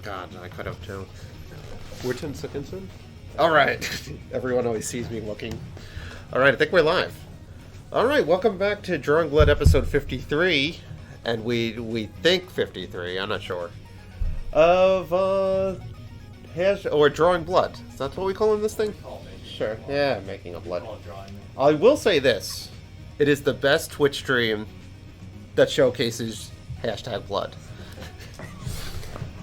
God, I could have too. We're 10 seconds in? Alright. Everyone always sees me looking. Alright, I think we're live. Alright, welcome back to Drawing Blood episode 53. And we think 53, I'm not sure. Of, Drawing Blood. Is that what we call this thing? Sure. Yeah, making a blood. I will say this. It is the best Twitch stream that showcases #blood.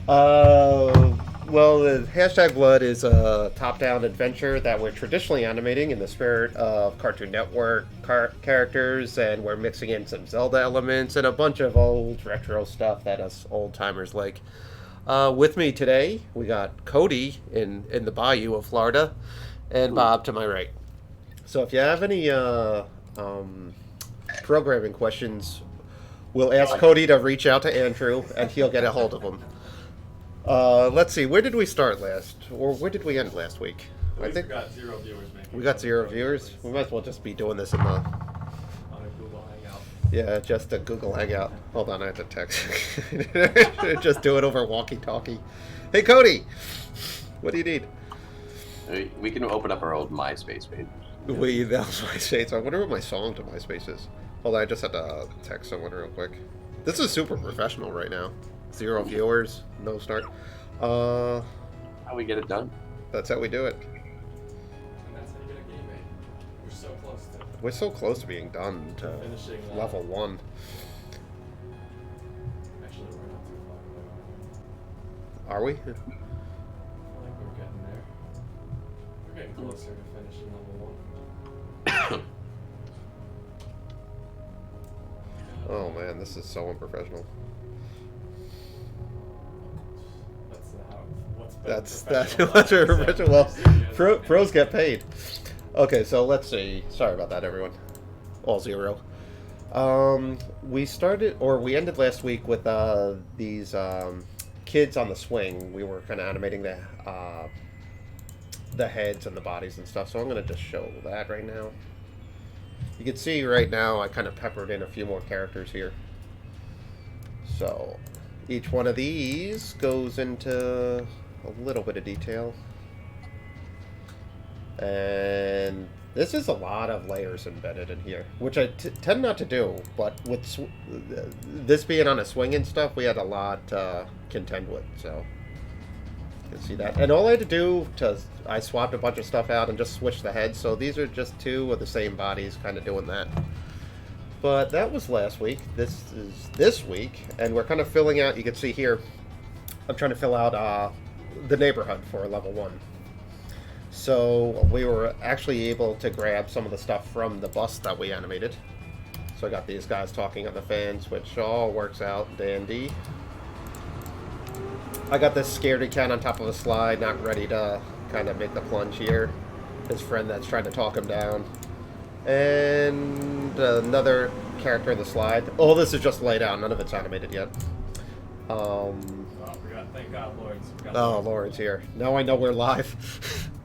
Well, the #blood is a top-down adventure that we're traditionally animating in the spirit of Cartoon Network characters, and we're mixing in some Zelda elements and a bunch of old retro stuff that us old-timers like. With me today, we got Cody in the bayou of Florida, and Bob to my right. So if you have any programming questions, we'll ask Cody to reach out to Andrew, and he'll get a hold of them. Let's see, where did we start last? Or where did we end last week? I think we got 0 viewers. We got 0 viewers? We might as well just be doing this on a Google Hangout. Yeah, just a Google Hangout. Hold on, I have to text. Just do it over walkie-talkie. Hey, Cody! What do you need? We can open up our old MySpace page. That was MySpace. I wonder what my song to MySpace is. Hold on, I just had to text someone real quick. This is super professional right now. 0 viewers, no start. How we get it done? That's how we do it. And that's how you get a game made. We're so close to it. We're so close to being done to Finishing level 1. Actually, we're not too far. Are we? I feel like we're getting there. We're getting closer to finishing level 1. Oh man, this is so unprofessional. That's professional. Well, pros get paid. Okay, so let's see. Sorry about that, everyone. All 0. We ended last week with these kids on the swing. We were kind of animating the heads and the bodies and stuff. So I'm gonna just show that right now. You can see right now I kind of peppered in a few more characters here. So each one of these goes into a little bit of detail, and this is a lot of layers embedded in here, which I tend not to do, but with this being on a swing and stuff, we had a lot to contend with, so you can see that. And all I had to do I swapped a bunch of stuff out and just switched the heads, so these are just 2 of the same bodies kind of doing that. But that was last week. This is this week, and we're kind of filling out, you can see here, I'm trying to fill out the neighborhood for level 1. So we were actually able to grab some of the stuff from the bus that we animated. So I got these guys talking on the fans, which all works out dandy. I got this scaredy cat on top of a slide, not ready to kind of make the plunge here. His friend that's trying to talk him down. And another character in the slide. All this is just laid out, none of it's animated yet. Thank God, Lawrence. Lauren's here. Now I know we're live.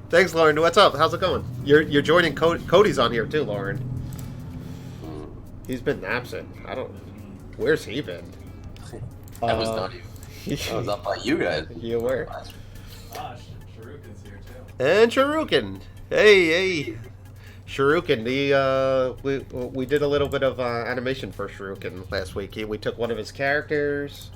Thanks, Lauren. What's up? How's it going? You're joining Cody's on here too, Lauren. He's been absent. Where's he been? That was not you. I was up by you guys. You were. Sharukin's here too. And Sharukin. Hey. Sharukin. We did a little bit of animation for Sharukin last week. We took one of his characters.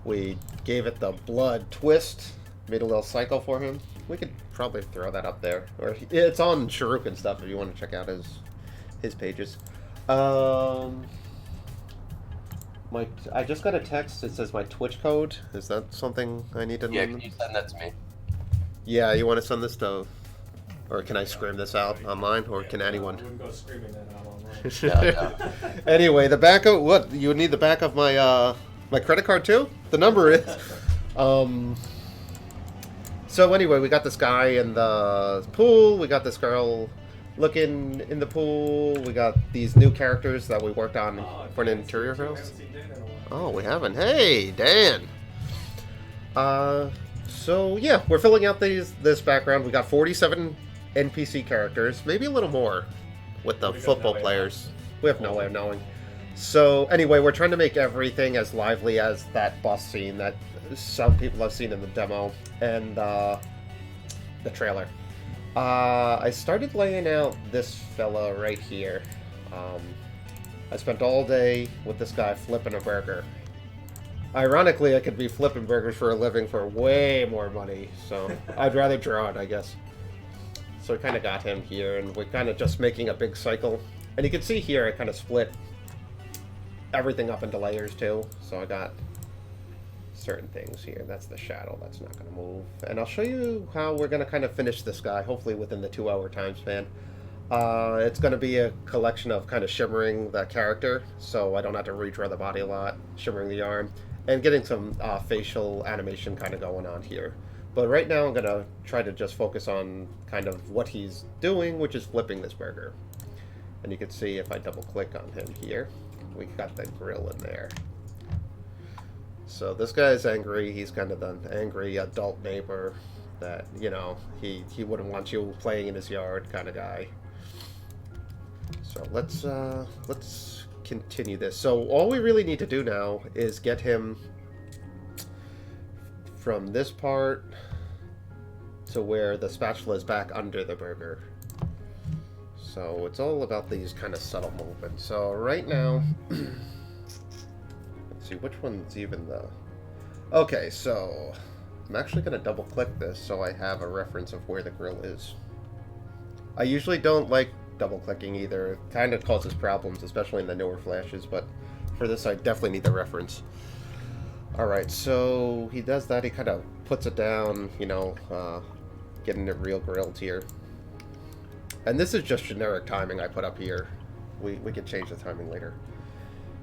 We gave it the blood twist, made a little cycle for him. We could probably throw that up there. Or it's on Sharukin stuff if you want to check out his pages. I just got a text. It says my Twitch code. Is that something I need to know? Yeah, can you send that to me? Yeah, you want to send this to... Or can I scream this out online? Or can anyone? I wouldn't go screaming that out online. No. Anyway, the back of... What? You would need the back of my... My credit card too? The number is... So anyway, we got this guy in the pool. We got this girl looking in the pool. We got these new characters that we worked on for an interior house. Oh, we haven't. Hey, Dan. So yeah, we're filling out this background. We got 47 NPC characters. Maybe a little more with the football players. We have no way of knowing. So anyway, we're trying to make everything as lively as that bus scene that some people have seen in the demo and the trailer. I started laying out this fella right here. I spent all day with this guy flipping a burger. Ironically, I could be flipping burgers for a living for way more money, so I'd rather draw it, I guess. So I kind of got him here, and we're kind of just making a big cycle. And you can see here, I kind of split everything up into layers too. So I got certain things here. That's the shadow. That's not going to move. And I'll show you how we're going to kind of finish this guy, hopefully within the 2-hour time span. It's going to be a collection of kind of shimmering the character, so I don't have to redraw the body a lot, shimmering the arm, and getting some facial animation kind of going on here. But right now I'm going to try to just focus on kind of what he's doing, which is flipping this burger. And you can see if I double click on him here, we got the grill in there. So this guy's angry. He's kind of the angry adult neighbor that, you know, he wouldn't want you playing in his yard kind of guy. So let's continue this. So all we really need to do now is get him from this part to where the spatula is back under the burger. So it's all about these kind of subtle movements. So right now, let's see which one's even the... Okay, so I'm actually going to double click this so I have a reference of where the grill is. I usually don't like double clicking either. It kind of causes problems, especially in the newer flashes, but for this I definitely need the reference. Alright, so he does that, he kind of puts it down, you know, getting it real grilled here. And this is just generic timing I put up here. We can change the timing later.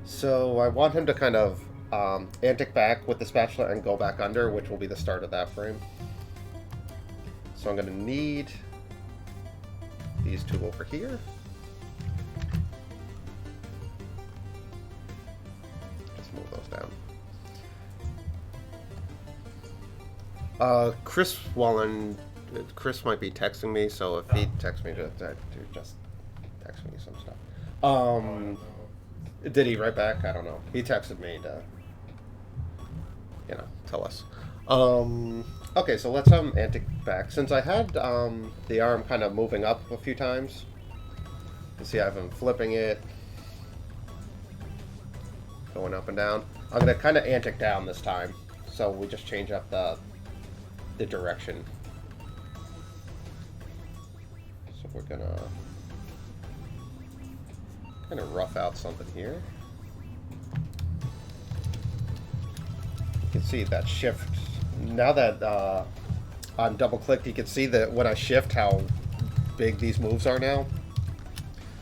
So I want him to kind of antic back with the spatula and go back under, which will be the start of that frame. So I'm going to need these two over here. Let's move those down. Chris might be texting me, so if he texts me, just text me some stuff. Did he write back? I don't know. He texted me to, you know, tell us. Okay, so let's antic back. Since I had the arm kind of moving up a few times, you see I have him flipping it, going up and down. I'm going to kind of antic down this time, so we just change up the direction. So we're going to kind of rough out something here. You can see that shift. Now that I'm double clicked, you can see that when I shift how big these moves are now,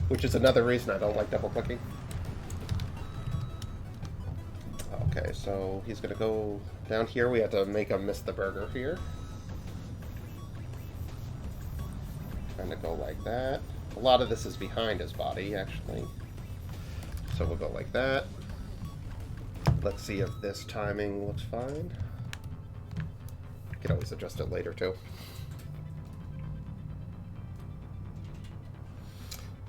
which is another reason I don't like double clicking. Okay, so he's gonna go down here. We have to make him miss the burger here. Trying to go like that. A lot of this is behind his body, actually. So we'll go like that. Let's see if this timing looks fine. You can always adjust it later, too.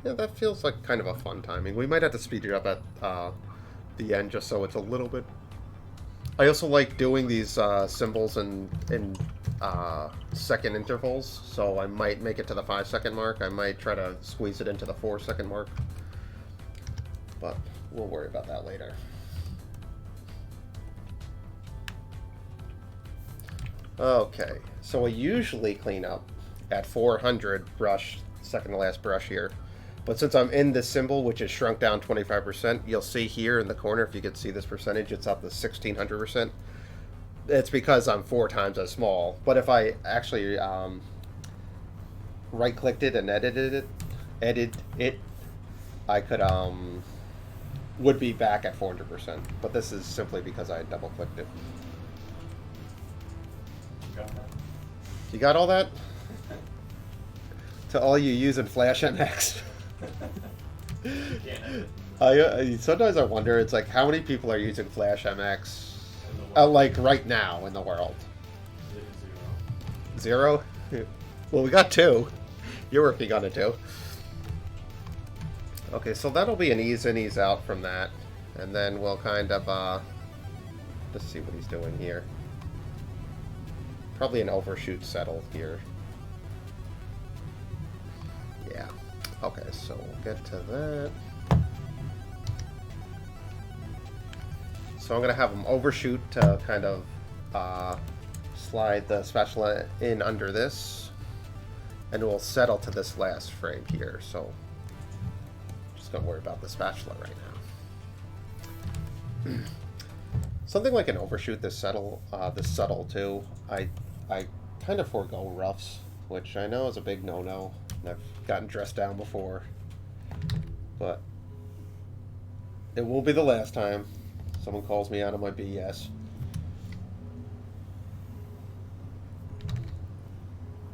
Yeah, that feels like kind of a fun timing. We might have to speed it up at the end just so it's a little bit... I also like doing these symbols in second intervals, so I might make it to the 5-second mark. I might try to squeeze it into the 4-second mark. But we'll worry about that later. Okay, so I usually clean up at 400 brush, second to last brush here. But since I'm in this symbol, which is shrunk down 25%, you'll see here in the corner, if you could see this percentage, it's up to 1600%. It's because I'm 4 times as small. But if I actually right-clicked it and edited it, I could would be back at 400%. But this is simply because I double-clicked it. You got all that? To all you using Flash MX. Sometimes I wonder, it's like, how many people are using Flash MX, like, right now in the world? 0? Well, we got 2. You're working on it, too. Okay, so that'll be an ease in, ease out from that. And then we'll kind of, let's see what he's doing here. Probably an overshoot settle here. Yeah. Okay, so we'll get to that. So I'm going to have him overshoot to kind of slide the spatula in under this. And we'll settle to this last frame here, so just don't worry about the spatula right now. Something like an overshoot this subtle too. I kind of forego roughs, which I know is a big no-no. I've gotten dressed down before, but it won't be the last time someone calls me out on my BS.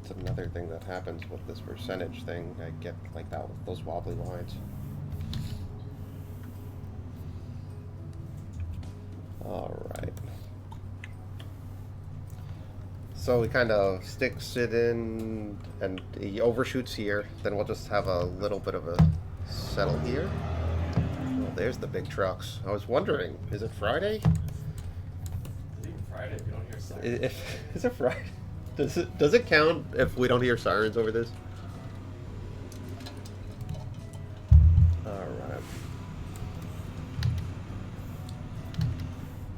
It's another thing that happens with this percentage thing. I get like that with those wobbly lines. Alright. So he kind of sticks it in and he overshoots here. Then we'll just have a little bit of a settle here. Oh, there's the big trucks. I was wondering, is it Friday? Is it even Friday if you don't hear sirens? Is it Friday? Does it count if we don't hear sirens over this? Alright.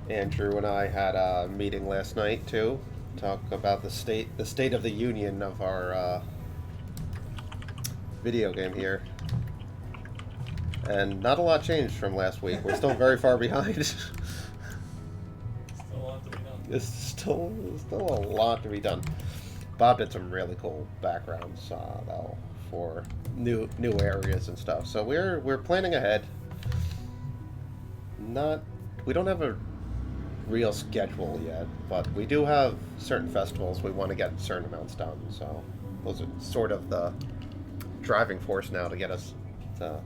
Andrew and I had a meeting last night too. Talk about the state of the union of our video game here. And not a lot changed from last week. We're still very far behind. Still a lot to be done. It's still a lot to be done. Bob did some really cool backgrounds though for new areas and stuff. So we're planning ahead. We don't have a real schedule yet, but we do have certain festivals we want to get certain amounts done. So those are sort of the driving force now to get us to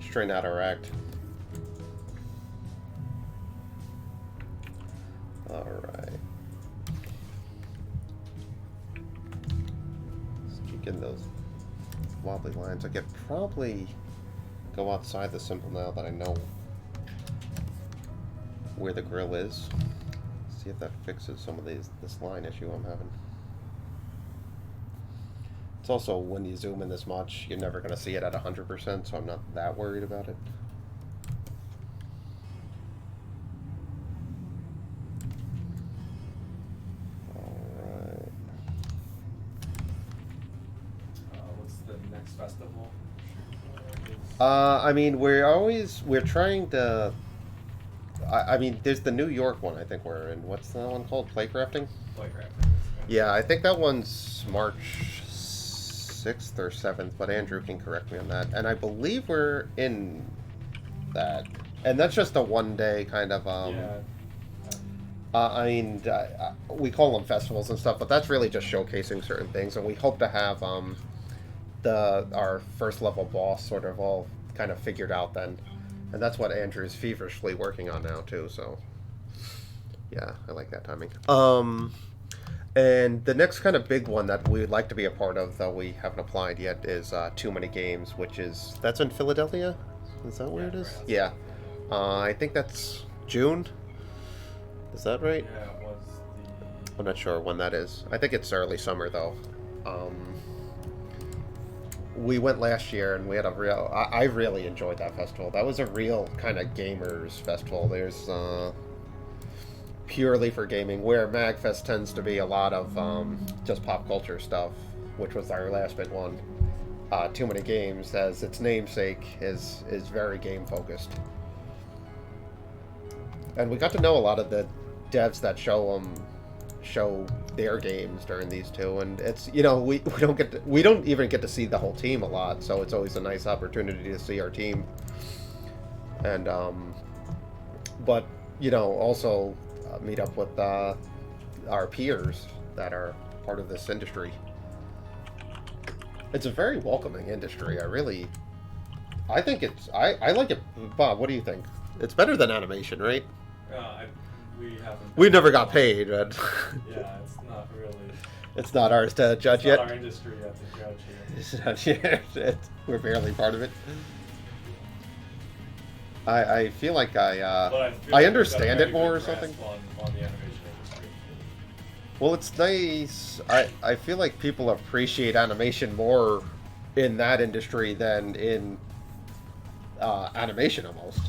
straighten out our act. Alright. Let's keep in those wobbly lines. I could probably go outside the symbol now that I know where the grill is. See if that fixes some of this line issue I'm having. It's also, when you zoom in this much, you're never going to see it at 100%, so I'm not that worried about it. Alright. What's the next festival? I mean, we're trying to... I mean, there's the New York one I think we're in. What's that one called? Playcrafting? Playcrafting. Yeah, I think that one's March 6th or 7th, but Andrew can correct me on that. And I believe we're in that. And that's just a one-day kind of... Yeah. I mean, we call them festivals and stuff, but that's really just showcasing certain things. And we hope to have our first level boss sort of all kind of figured out then. And that's what Andrew's feverishly working on now too, so yeah, I like that timing. And the next kind of big one that we'd like to be a part of, though we haven't applied yet, is Too Many Games, which is, that's in Philadelphia? Is that where it is? Yeah. I think that's June. Is that right? Yeah, it was I'm not sure when that is. I think it's early summer, though. We went last year and we had a real... I really enjoyed that festival. That was a real kind of gamers festival. There's purely for gaming, where MagFest tends to be a lot of just pop culture stuff, which was our last big one. Too Many Games, as its namesake, is very game focused. And we got to know a lot of the devs that show their games during these two, and it's, you know, we don't even get to see the whole team a lot, so it's always a nice opportunity to see our team. And but you know, also meet up with our peers that are part of this industry. It's a very welcoming industry. I think it's I like it. Bob, what do you think? It's better than animation, right? We never got paid, but yeah, it's not really. It's not ours to judge It's not yet. our industry yet to judge here. We're barely part of it. I feel like But I feel I like understand we've it got a more or very good something. grasp on the animation industry. Well, it's nice. I feel like people appreciate animation more in that industry than in animation almost.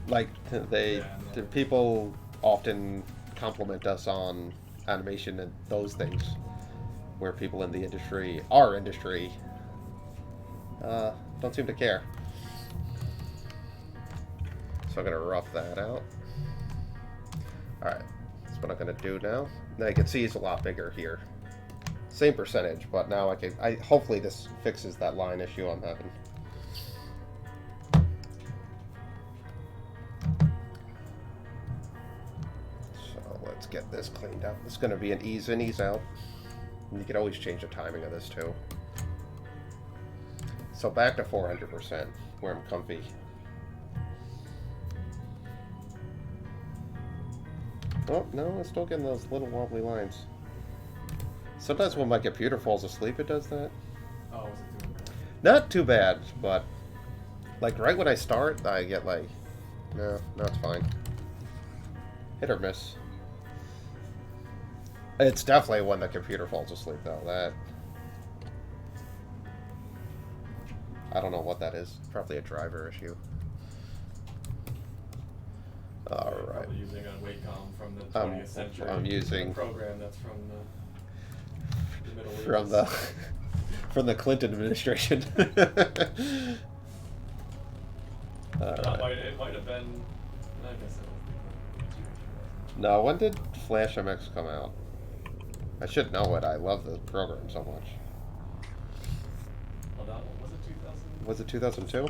Like Yeah, the no. people often compliment us on animation and those things, where people in the industry, our industry, don't seem to care. So I'm gonna rough that out. All right, that's what I'm gonna do now. Now you can see it's a lot bigger here. Same percentage, but now I can. Hopefully this fixes that line issue I'm having. So let's get this cleaned up. It's gonna be an ease in, ease out. And you can always change the timing of this too. So back to 400%, where I'm comfy. Oh, no, I'm still getting those little wobbly lines. Sometimes when my computer falls asleep, it does that. Oh, was it doing that? Not too bad, but like right when I start, I get like, no, it's fine. Hit or miss. It's definitely when the computer falls asleep, though. That I don't know what that is. Probably a driver issue. All You're right. probably using a Wacom from the 20th century. I'm using a program that's from the Middle East. from the from the Clinton administration. All right. It might have been. I guess it was. No, when did Flash MX come out? I should know it. I love the program so much. Oh, that one was it 2000? Was it 2002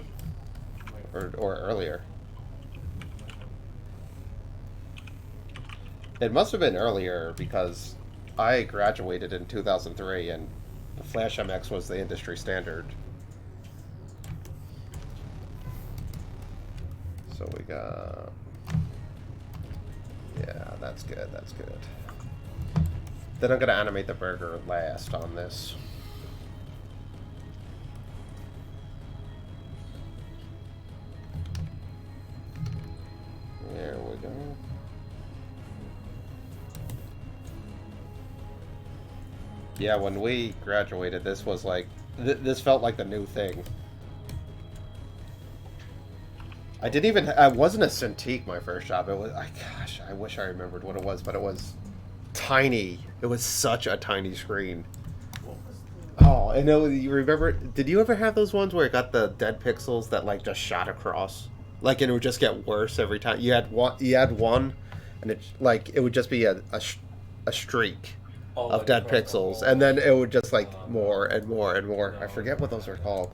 or earlier? It must have been earlier because I graduated in 2003 and the Flash MX was the industry standard. So we got... Yeah, that's good, that's good. Then I'm going to animate the burger last on this. There we go. Yeah, when we graduated, this was like... this felt like the new thing. I didn't even... I wasn't a Cintiq my first job. It was... gosh, I wish I remembered what it was, but it was tiny. It was such a tiny screen. Oh, I know. You remember... Did you ever have those ones where it got the dead pixels that like just shot across? Like, and it would just get worse every time. You had one, and it like it would just be a streak of like dead across the pixels, whole- and then it would just like more and more and more. No. I forget what those are called.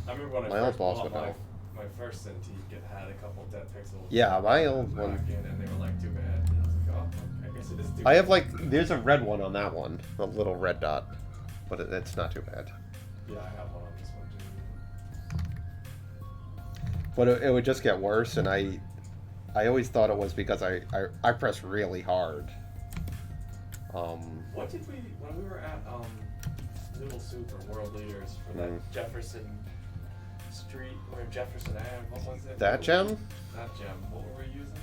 I remember when My I old first boss bought would know. my first Cintiq, it had a couple dead pixels. Yeah, my old one. back in, and they were like too bad. And I was like, oh, I guess it is too I bad. have like there's a red one on that one, a little red dot, but it's not too bad. Yeah, I have one on this one too. But it would just get worse, and I always thought it was because I pressed really hard. What did we when we were at Noodle Soup or World Leaders for that Jefferson Street or Jefferson Ave? What was it? That gem? That gem. What were we using?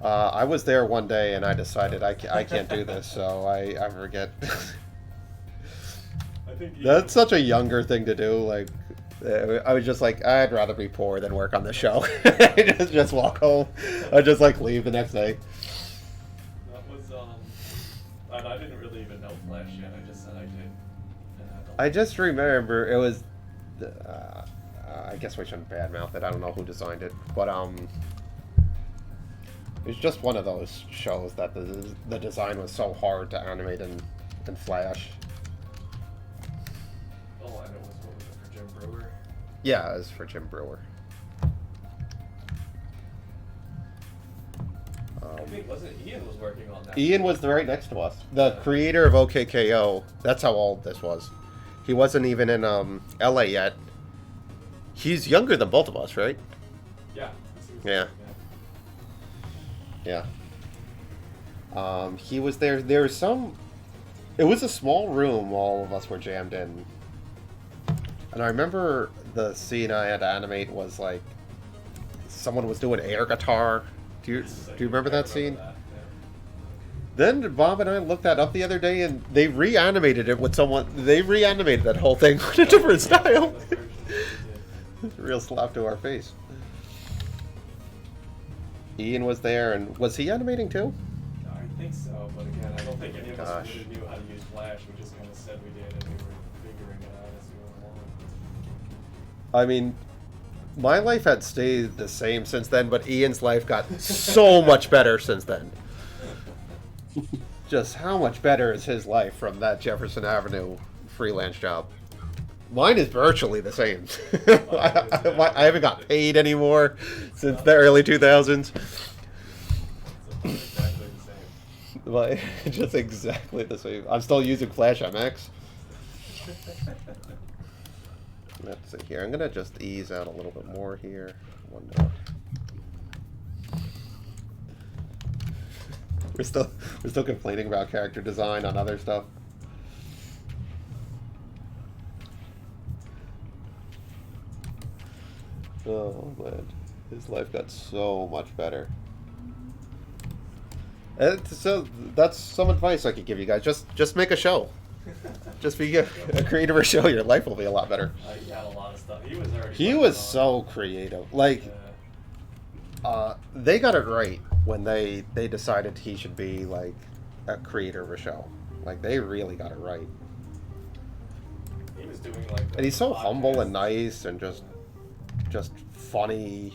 I was there one day and I decided I can't do this, so I forget. I think That's such a younger thing to do. Like, I was just like, I'd rather be poor than work on the show. just walk home. I just like leave the next day. That was and I didn't really even know Flash yet. I just said I did. And I just remember it was. I guess we shouldn't badmouth it. I don't know who designed it, but it was just one of those shows that the design was so hard to animate in Flash. Oh, and it was what was it for Jim Brewer? Yeah, it was for Jim Brewer. I think wasn't Ian was working on that. Ian was right next to us. The creator of OKKO. That's how old this was. He wasn't even in LA yet. He's younger than both of us, right? Yeah. Yeah. Yeah. He was there. There was some... It was a small room all of us were jammed in. And I remember the scene I had to animate was like someone was doing air guitar. Do you remember that scene? That, yeah. Then Bob and I looked that up the other day, and they reanimated it with someone. They reanimated that whole thing with a different style. Real slap to our face. Ian was there, and was he animating too? I think so, but again, I don't think any of us really knew how to use Flash. We just kind of said we did, and we were figuring it out as we went along. I mean, my life had stayed the same since then, but Ian's life got so much better since then. Just how much better is his life from that Jefferson Avenue freelance job? Mine is virtually the same. I haven't got paid anymore since the early 2000s. It's exactly the same. Like, just exactly the same. I'm still using Flash MX. Let's see here. I'm gonna just ease out a little bit more here. One note. We're still complaining about character design on other stuff. Oh man, his life got so much better. And so that's some advice I could give you guys. Just make a show. Just be a creator of a show. Your life will be a lot better. He had a lot of stuff. He was already. He was so creative. Like, they got it right when they decided he should be like a creator of a show. Like, they really got it right. He was doing like. And he's so humble and nice and just funny.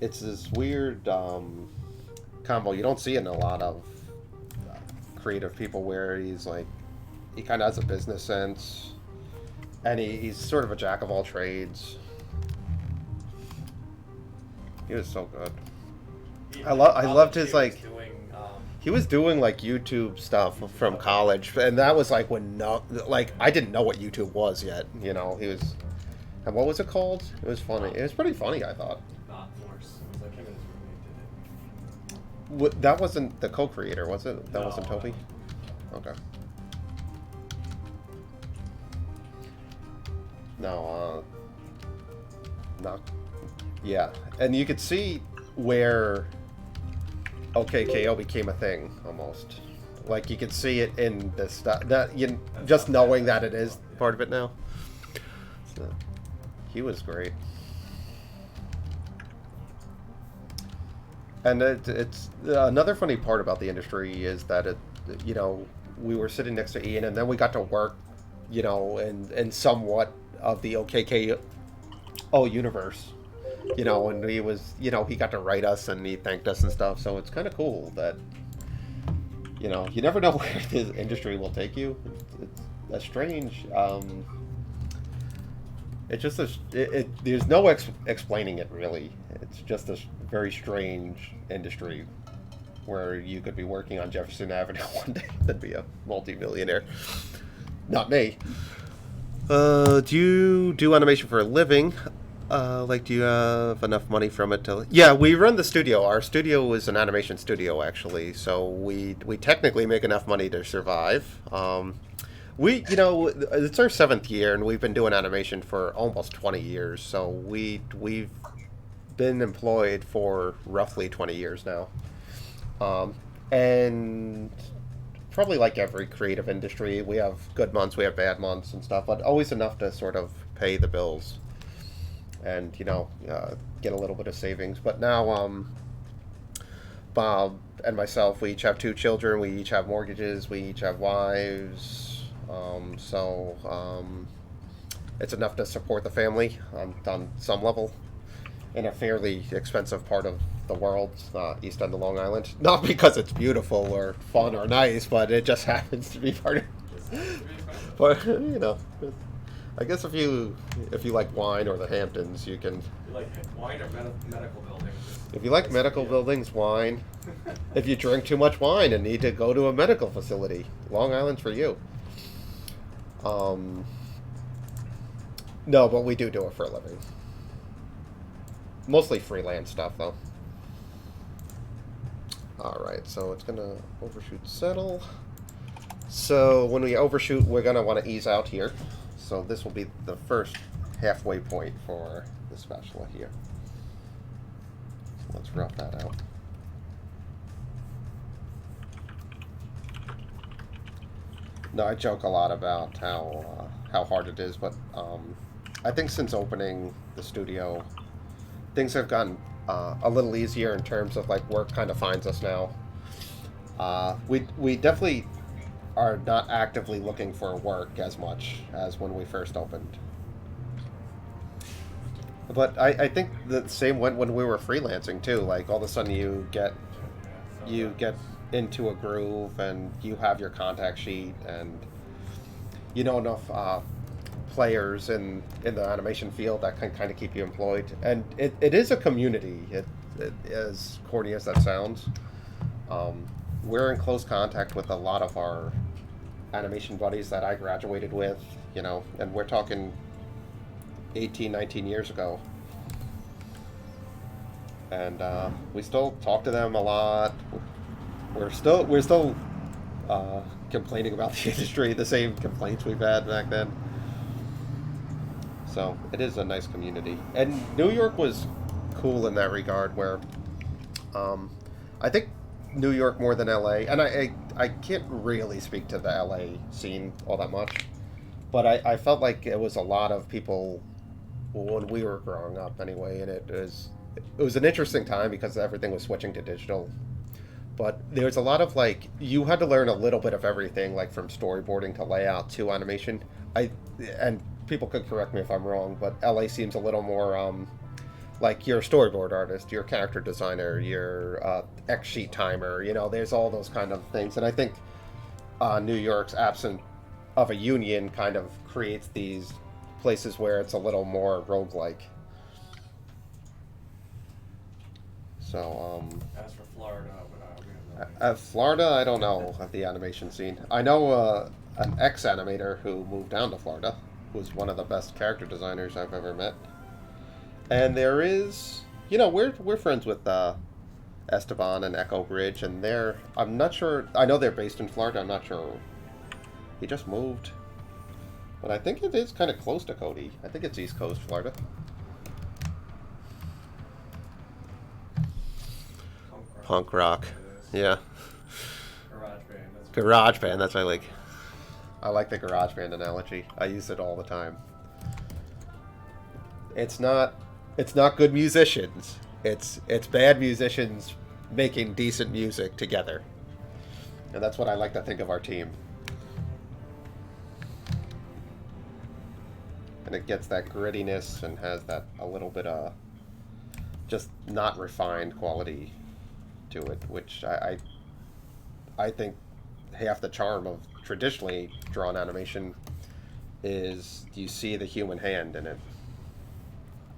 It's this weird combo you don't see in a lot of creative people, where he's like, he kind of has a business sense, and he's sort of a jack of all trades. He was so good. I loved his like. He was doing like YouTube stuff from college, and that was like when I didn't know what YouTube was yet. You know, he was. And what was it called? It was funny. It was pretty funny, I thought. Not Force. It was like him and his roommate did it. That wasn't the co-creator, was it? That wasn't Toby? Okay. No, not. Yeah, and you could see where OKKO became a thing, almost. Like, you could see it in the stuff, that just knowing that it is part of it now. So, he was great. And it's another funny part about the industry is that we were sitting next to Ian, and then we got to work, in somewhat of the OKKO universe, and he was, he got to write us and he thanked us and stuff. So it's kind of cool that, you never know where this industry will take you. It's a strange. It's just there's no explaining it, really. It's just a very strange industry where you could be working on Jefferson Avenue one day and be a multi-millionaire. Not me. Do you do animation for a living? Do you have enough money from it to... Yeah, we run the studio. Our studio is an animation studio, actually. So we technically make enough money to survive. It's our 7th year, and we've been doing animation for almost 20 years. So we've been employed for roughly 20 years now. And probably like every creative industry, we have good months, we have bad months and stuff, but always enough to sort of pay the bills and, get a little bit of savings. But now, Bob and myself, we each have 2 children, we each have mortgages, we each have wives. It's enough to support the family on some level in a fairly expensive part of the world, east end of Long Island. Not because it's beautiful or fun or nice, but it just happens to be part of it. But, I guess if you like wine or the Hamptons, you can... You like wine or medical buildings? If you like medical buildings, wine. If you drink too much wine and need to go to a medical facility, Long Island's for you. No, but we do it for a living. Mostly freelance stuff, though. Alright, so it's gonna overshoot settle. So when we overshoot, we're gonna want to ease out here. so this will be the first halfway point for the spatula here. So let's rough that out. No, I joke a lot about how hard it is, but I think since opening the studio, things have gotten a little easier in terms of like work kind of finds us now. We definitely are not actively looking for work as much as when we first opened. But I think the same went when we were freelancing too. Like all of a sudden you get into a groove and you have your contact sheet and you know enough players in the animation field that can kind of keep you employed. And it is a community. It as corny as that sounds. We're in close contact with a lot of our animation buddies that I graduated with, you know, and we're talking 18, 19 years ago. And we still talk to them a lot. We're still complaining about the industry, the same complaints we've had back then. So it is a nice community. And New York was cool in that regard where I think New York more than LA, and I can't really speak to the LA scene all that much, but I felt like it was a lot of people when we were growing up anyway, and it was an interesting time because everything was switching to digital. But there was a lot of like you had to learn a little bit of everything, like from storyboarding to layout to animation. And people could correct me if I'm wrong, but LA seems a little more like you're a storyboard artist, you're a character designer, you're X sheet timer. You know, there's all those kind of things, and I think New York's absence of a union kind of creates these places where it's a little more roguelike. So As for Florida, we have no idea. Florida, I don't know of the animation scene. I know an ex-animator who moved down to Florida, who's one of the best character designers I've ever met. And there is, you know, we're friends with Esteban and Echo Bridge, and I'm not sure, I know they're based in Florida, I'm not sure. He just moved. But I think it is kind of close to Cody. I think it's East Coast, Florida. Punk rock. Yeah. Garage band. Garage band, that's what I like. I like the garage band analogy. I use it all the time. It's not good musicians. It's bad musicians making decent music together. And that's what I like to think of our team. And it gets that grittiness and has that a little bit of just not refined quality to it, which I think half the charm of traditionally drawn animation is you see the human hand in it.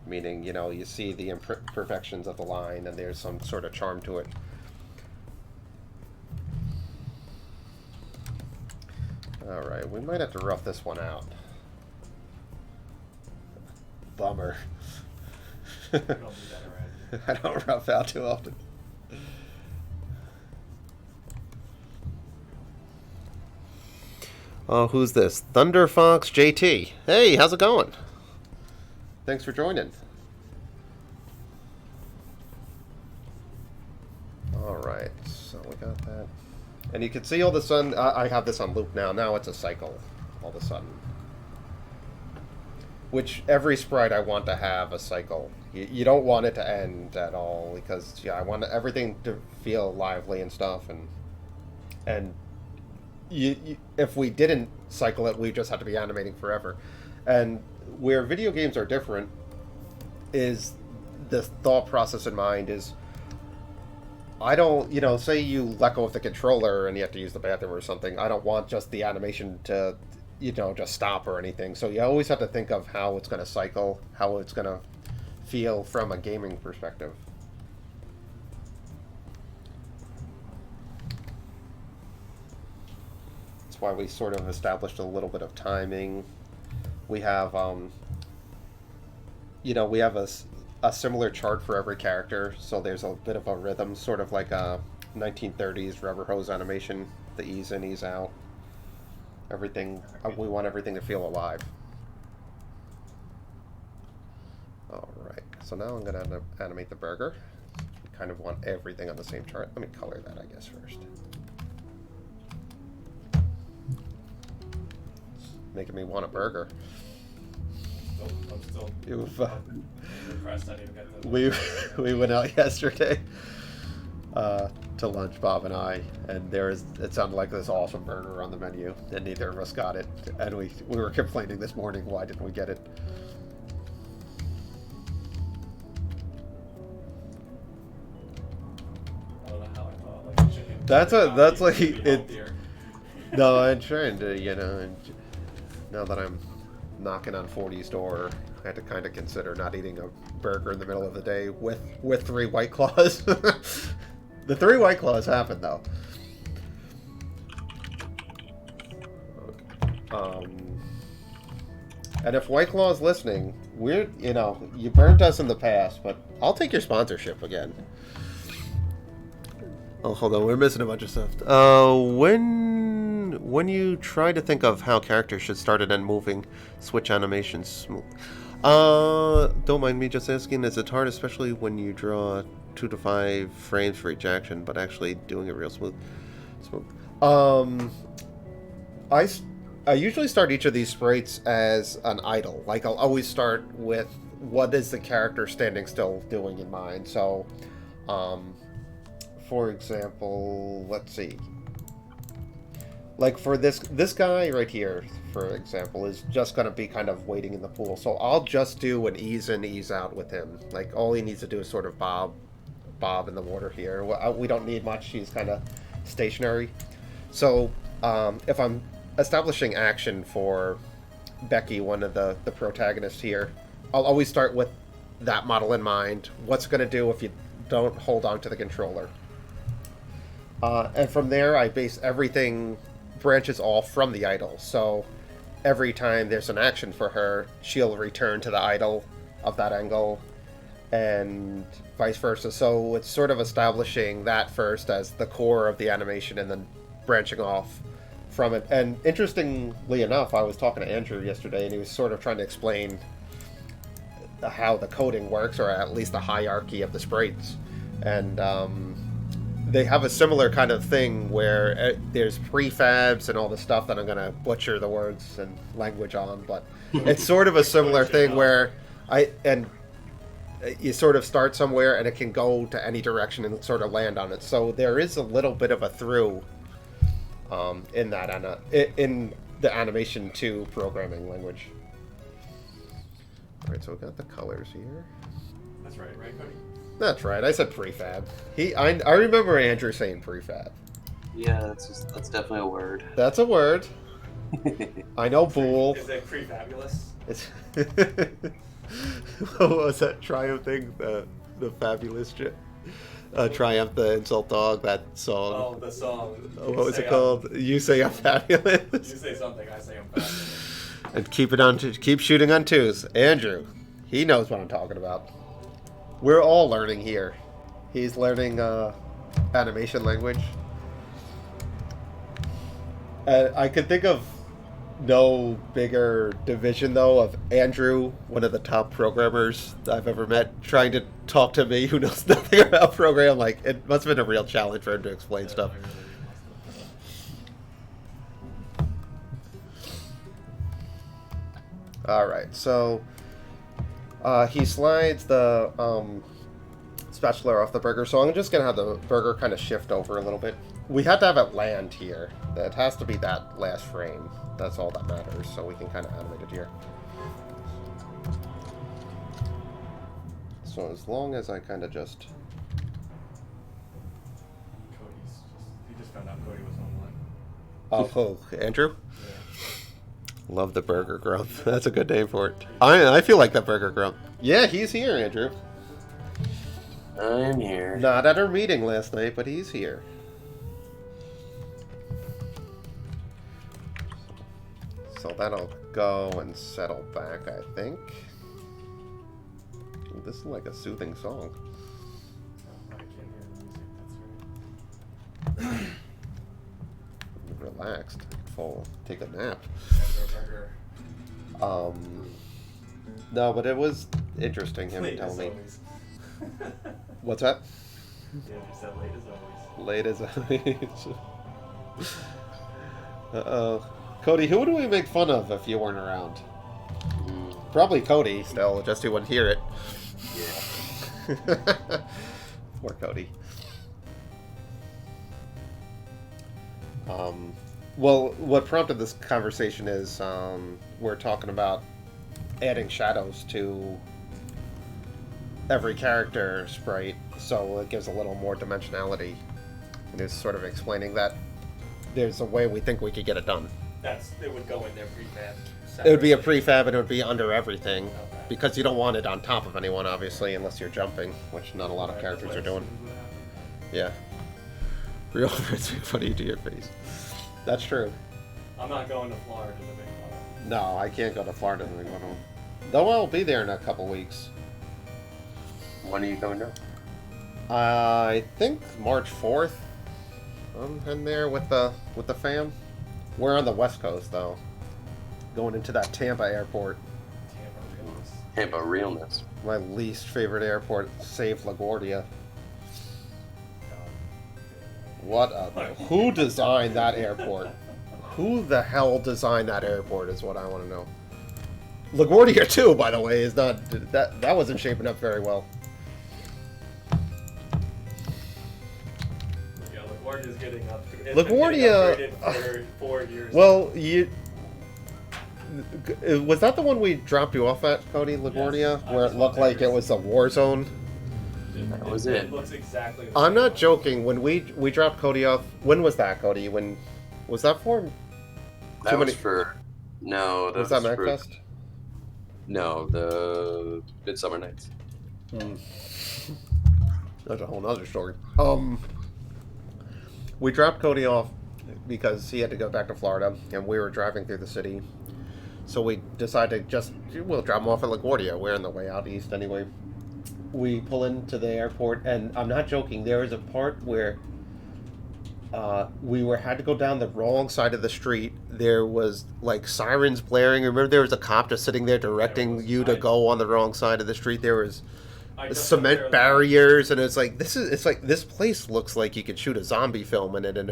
Meaning, you know, you see the imperfections of the line and there's some sort of charm to it. Alright, we might have to rough this one out. Bummer. We don't do that around here. I don't rough out too often. Oh, who's this? Thunder Fox JT. Hey, how's it going? Thanks for joining. Alright, so we got that. And you can see all of a sudden, I have this on loop now. Now it's a cycle all of a sudden. Which every sprite I want to have a cycle. You don't want it to end at all because yeah, I want everything to feel lively and stuff. And if we didn't cycle it, we just have to be animating forever. And where video games are different is the thought process in mind is I don't, you know, say you let go of the controller and you have to use the bathroom or something. I don't want just the animation to, you know, just stop or anything. So you always have to think of how it's going to cycle, how it's going to feel from a gaming perspective. That's why we sort of established a little bit of timing. We have, you know, we have a similar chart for every character, so there's a bit of a rhythm, sort of like a 1930s rubber hose animation, the ease in, ease out. Everything, we want everything to feel alive. Alright, so now I'm going to animate the burger. We kind of want everything on the same chart. Let me color that, I guess, first. It's making me want a burger. I'm still impressed I didn't get the... We went out yesterday to lunch, Bob and I, and it sounded like this awesome burger on the menu, and neither of us got it. And we were complaining this morning, why didn't we get it? I don't know how I thought like chicken. That's like would be it. healthier. No, I'm trying to, now that I'm knocking on 40's door, I had to kind of consider not eating a burger in the middle of the day with 3 White Claws. The 3 White Claws happened, though. And if White Claw's listening, you burnt us in the past, but I'll take your sponsorship again. Oh, hold on, we're missing a bunch of stuff. When you try to think of how characters should start and end moving, switch animations smooth. Don't mind me just asking, is it hard, especially when you draw 2 to 5 frames for each action, but actually doing it real smooth? I usually start each of these sprites as an idle. Like, I'll always start with what is the character standing still doing in mind. So, for example, let's see. Like for this guy right here, for example, is just going to be kind of waiting in the pool. So I'll just do an ease in, ease out with him. Like all he needs to do is sort of bob in the water here. We don't need much. He's kind of stationary. So if I'm establishing action for Becky, one of the protagonists here, I'll always start with that model in mind. What's it going to do if you don't hold on to the controller? And from there, I base everything branches off from the idle. So every time there's an action for her, she'll return to the idle of that angle, and vice versa. So it's sort of establishing that first as the core of the animation and then branching off from it. And interestingly enough, I was talking to Andrew yesterday, and he was sort of trying to explain how the coding works, or at least the hierarchy of the sprites. And they have a similar kind of thing where there's prefabs and all the stuff that I'm going to butcher the words and language on, but it's sort of a similar thing where you sort of start somewhere and it can go to any direction and sort of land on it. So there is a little bit of a through in that in the Animation 2 programming language. All right, so we got the colors here. That's right, Cody? That's right. I said prefab. I remember Andrew saying prefab. Yeah, that's definitely a word. That's a word. I know bool. Is it prefabulous? It's what was that Triumph thing? The fabulous shit. Triumph the insult dog. That song. Oh, the song. What was it called? You say I'm fabulous. You say something. I say I'm fabulous. And keep shooting on 2s. Andrew, he knows what I'm talking about. We're all learning here. He's learning animation language. I could think of no bigger division, though, of Andrew, one of the top programmers I've ever met, trying to talk to me who knows nothing about program. Like, it must have been a real challenge for him to explain stuff. Alright, so he slides the spatula off the burger, so I'm just going to have the burger kind of shift over a little bit. We had to have it land here. It has to be that last frame. That's all that matters, so we can kind of animate it here. So as long as I kind of just... He just found out Cody was online. Oh, Andrew? Yeah. Love the Burger Grump. That's a good name for it. I feel like that Burger Grump. Yeah, he's here, Andrew. I'm here. Not at our meeting last night, but he's here. So that'll go and settle back, I think. Ooh, this is like a soothing song. I can't hear the music. That's right. Relaxed. Take a nap. Burger. No, but it was interesting, him Late telling as me. always. What's that? Yeah, just said late as always. Late as always. Uh-oh. Cody, who do we make fun of if you weren't around? Probably Cody, still, just he wouldn't hear it. Yeah. Poor Cody. Well, what prompted this conversation is we're talking about adding shadows to every character sprite, so it gives a little more dimensionality. And it's sort of explaining that there's a way we think we could get it done. It would go in there prefab. It would be a prefab and it would be under everything. Okay. Because you don't want it on top of anyone, obviously, unless you're jumping, which not a lot of characters are doing. Yeah. Real friends make funny to your face. That's true. I'm not going to Florida to make fun. No, I can't go to Florida to make one of them. Though I'll be there in a couple weeks. When are you going down? I think March 4th. I'm in there with the fam. We're on the West Coast, though. Going into that Tampa airport. Tampa realness. My least favorite airport, save LaGuardia. What a... Who designed that airport? Who the hell designed that airport is what I want to know. LaGuardia, too, by the way, is not... That wasn't shaping up very well. Yeah, LaGuardia's getting up. LaGuardia... For 4 years. Well, was that the one we dropped you off at, Cody, LaGuardia? Yes, where it looked like it was a war zone? That was it. It looks exactly the I'm same. not joking. When we dropped Cody off, when was that, Cody? When was that for? That was for... No, that Was that for... MagFest? No, the Midsummer Nights. That's a whole nother story. We dropped Cody off because he had to go back to Florida, and we were driving through the city. So we decided we'll drop him off at LaGuardia. We're on the way out east anyway. We pull into the airport, and I'm not joking, there was a part where we had to go down the wrong side of the street. There was like sirens blaring. Remember, there was a cop just sitting there directing you to go on the wrong side of the street. There was cement barriers, and it's like this place looks like you could shoot a zombie film in it, and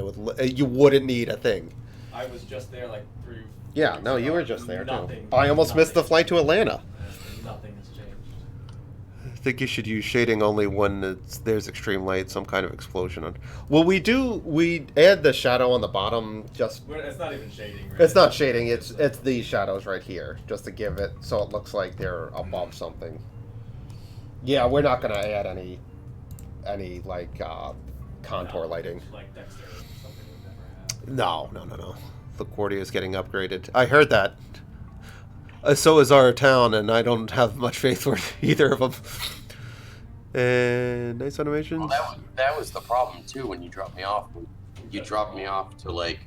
you wouldn't need a thing. I was just there like 3 Yeah, weeks no, you ago. were just there Nothing, too. I almost missed the flight to Atlanta. Nothing has changed. I think you should use shading only when there's extreme light, some kind of explosion. Well, we add the shadow on the bottom just... It's not even shading, right? It's not shading, it's these shadows right here, just to give it so it looks like they're above something. Yeah, we're not going to add any like, contour lighting. Like Dexter or something we've never had. No. LaGuardia is getting upgraded. I heard that. So is our town, and I don't have much faith for either of them. And nice animations. Well, that was the problem too when you dropped me off. You dropped me off to like,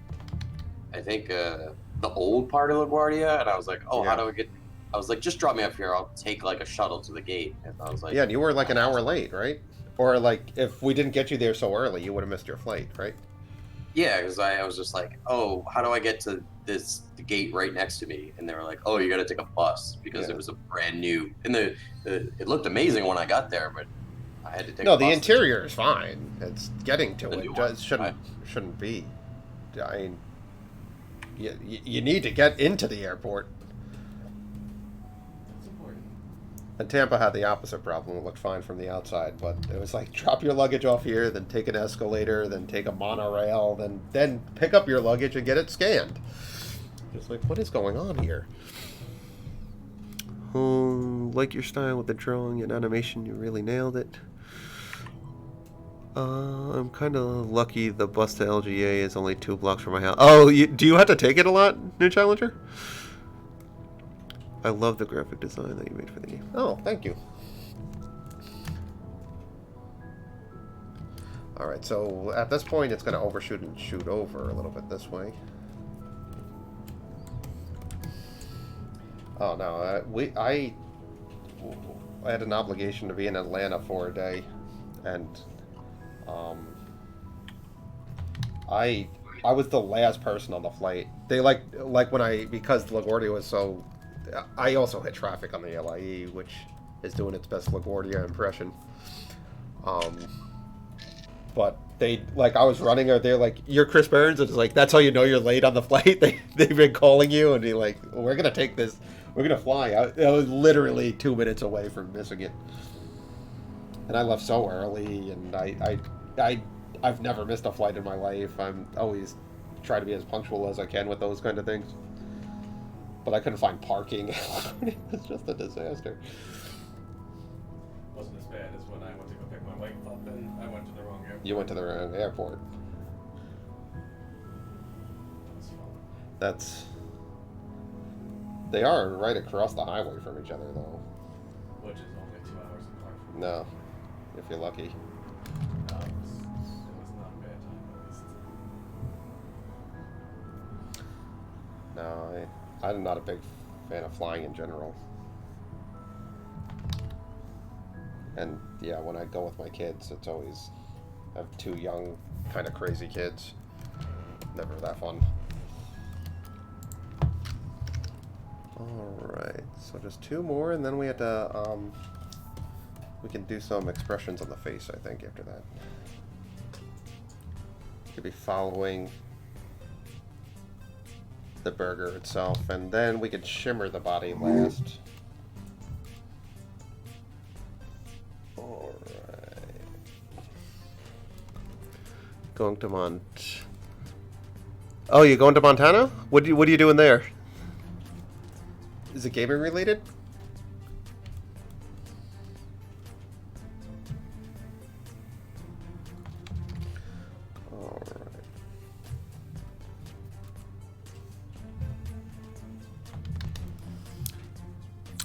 I think the old part of LaGuardia, and I was like, oh, Yeah. how do I get? I was like, just drop me up here. I'll take like a shuttle to the gate. And I was like, Yeah, and you were like an hour late, right? Or like, if we didn't get you there so early, you would have missed your flight, right? yeah, because I was just like, oh, how do I get to the gate right next to me? And they were like, oh, you got to take a bus because Yeah. it was a brand new. And it looked amazing when I got there, but I had to take. No, a the bus. interior is fine. It's getting to The it. new Just one. shouldn't be. I mean, you need to get into the airport. It's important. And Tampa had the opposite problem. It looked fine from the outside, but it was like drop your luggage off here, then take an escalator, then take a monorail, then pick up your luggage and get it scanned. Just like, what is going on here? Oh, like your style with the drawing and animation, you really nailed it. I'm kind of lucky the bus to LGA is only 2 blocks from my house. Oh, do you have to take it a lot, New Challenger? I love the graphic design that you made for the game. Oh, thank you. Alright, so at this point it's going to overshoot and shoot over a little bit this way. Oh no, I had an obligation to be in Atlanta for a day, and I was the last person on the flight. They like when because LaGuardia was so. I also hit traffic on the LIE, which is doing its best LaGuardia impression. But they, like, I was running, or they're like, "You're Chris Burns," and it's like, that's how you know you're late on the flight. They've been calling you, and they're like, "We're gonna take this. We're gonna fly." I was literally 2 minutes away from missing it, and I left so early. And I've never missed a flight in my life. I'm always try to be as punctual as I can with those kind of things. But I couldn't find parking. It was just a disaster. Wasn't as bad as when I went to go pick my wife up and I went to the wrong airport. You went to the wrong airport. That was fun. That's... They are right across the highway from each other, though. Which is only 2 hours in car from No, if you're lucky. it was not a bad time, at least. No, I'm not a big fan of flying in general. And yeah, when I go with my kids, it's always... I have 2 young, kind of crazy kids. Never that fun. Alright, so just 2 more, and then we had to, we can do some expressions on the face, I think, after that. Could be following the burger itself, and then we could shimmer the body last. Alright. Going to Oh, you going to Montana? What are you doing there? Is it gaming related? Alright.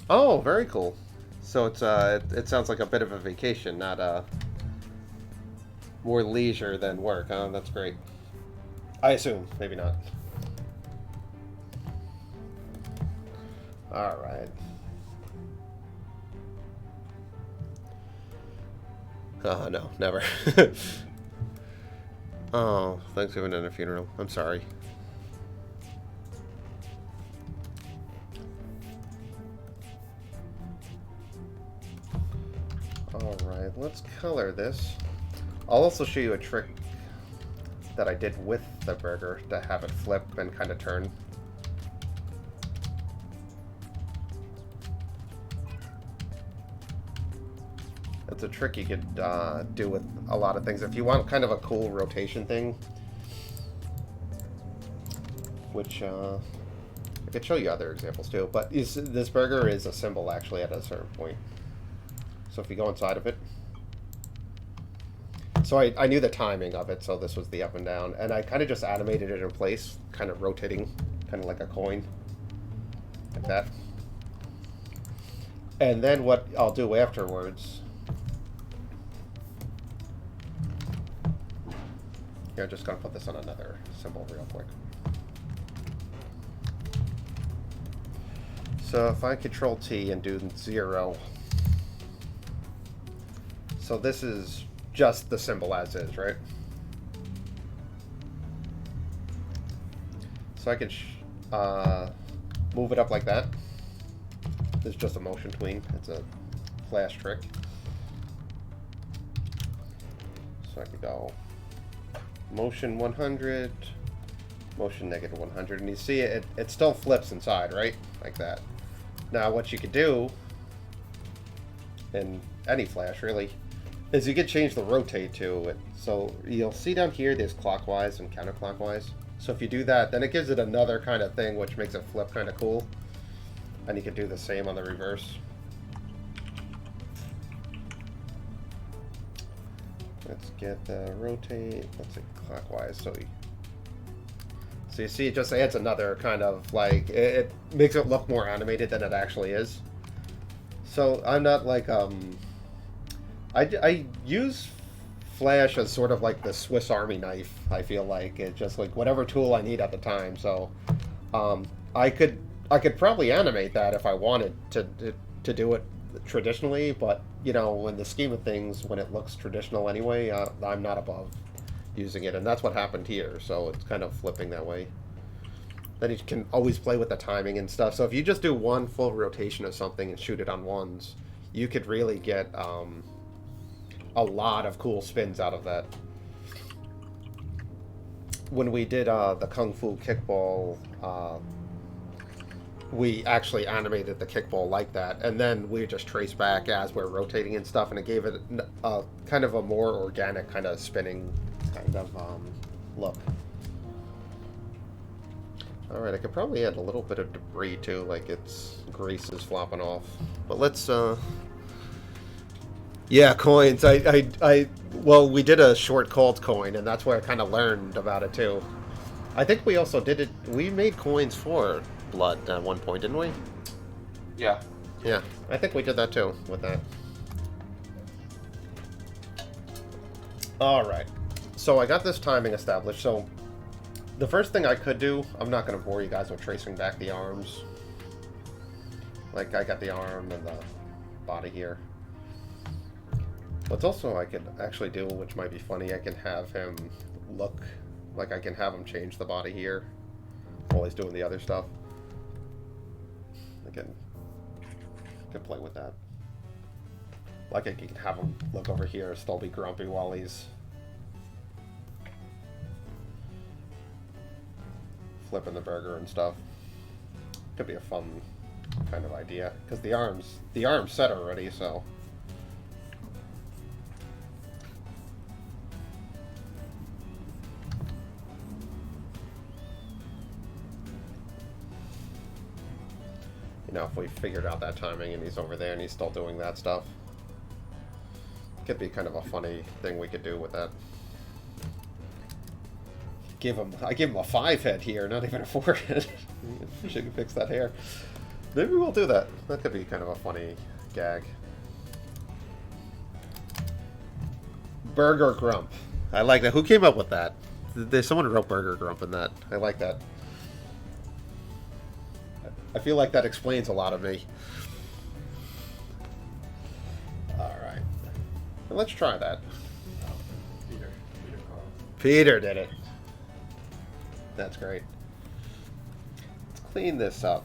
Oh, very cool. So it's it sounds like a bit of a vacation, not more leisure than work. Oh, that's great. I assume, maybe not. Alright. Oh, no, never. Oh, Thanksgiving and a funeral. I'm sorry. Alright, let's color this. I'll also show you a trick that I did with the burger to have it flip and kind of turn. It's a trick you could do with a lot of things. If you want kind of a cool rotation thing, which I could show you other examples too, but this burger is a symbol actually at a certain point. So if you go inside of it, so I knew the timing of it, so this was the up and down, and I kind of just animated it in place, kind of rotating, kind of like a coin, like that. And then what I'll do afterwards, here, I'm just gonna put this on another symbol real quick. So if I Control T and do 0, so this is just the symbol as is, right? So I could move it up like that. There's just a motion tween. It's a flash trick. So I could go motion 100, motion negative 100, and you see it still flips inside, right? Like that. Now what you could do in any flash really is you could change the rotate to it. So you'll see down here there's clockwise and counterclockwise. So if you do that, then it gives it another kind of thing which makes it flip kind of cool. And you can do the same on the reverse. Let's get the rotate, let's say clockwise. So you see it just adds another kind of like, it makes it look more animated than it actually is. So I'm not like, I use Flash as sort of like the Swiss Army knife. I feel like it's just like whatever tool I need at the time. So I could probably animate that if I wanted to do it traditionally, but you know, in the scheme of things, when it looks traditional anyway, I'm not above using it, and that's what happened here. So it's kind of flipping that way. Then you can always play with the timing and stuff. So if you just do one full rotation of something and shoot it on ones, you could really get a lot of cool spins out of that. When we did the Kung Fu kickball, we actually animated the kickball like that, and then we just traced back as we're rotating and stuff, and it gave it a kind of a more organic kind of spinning kind of look. Alright, I could probably add a little bit of debris too, like its grease is flopping off. But let's, yeah, coins. Well, we did a short called coin, and that's where I kind of learned about it too. I think we also did it, we made coins for blood at one point, didn't we? Yeah. Yeah, I think we did that too with that. Alright, so I got this timing established, so the first thing I could do, I'm not going to bore you guys with tracing back the arms. Like, I got the arm and the body here. What's also I could actually do, which might be funny, I can have him look, like I can have him change the body here while he's doing the other stuff. I can play with that. Like I can have him look over here, still be grumpy while he's flipping the burger and stuff. Could be a fun kind of idea, because the arm's set already, so. You know, if we figured out that timing and he's over there and he's still doing that stuff. Could be kind of a funny thing we could do with that. I give him a 5 head here, not even a 4 head. Should fix that hair. Maybe we'll do that. That could be kind of a funny gag. Burger Grump. I like that. Who came up with that? There's someone who wrote Burger Grump in that. I like that. I feel like that explains a lot of me. Alright. Well, let's try that. Peter did it. That's great. Let's clean this up.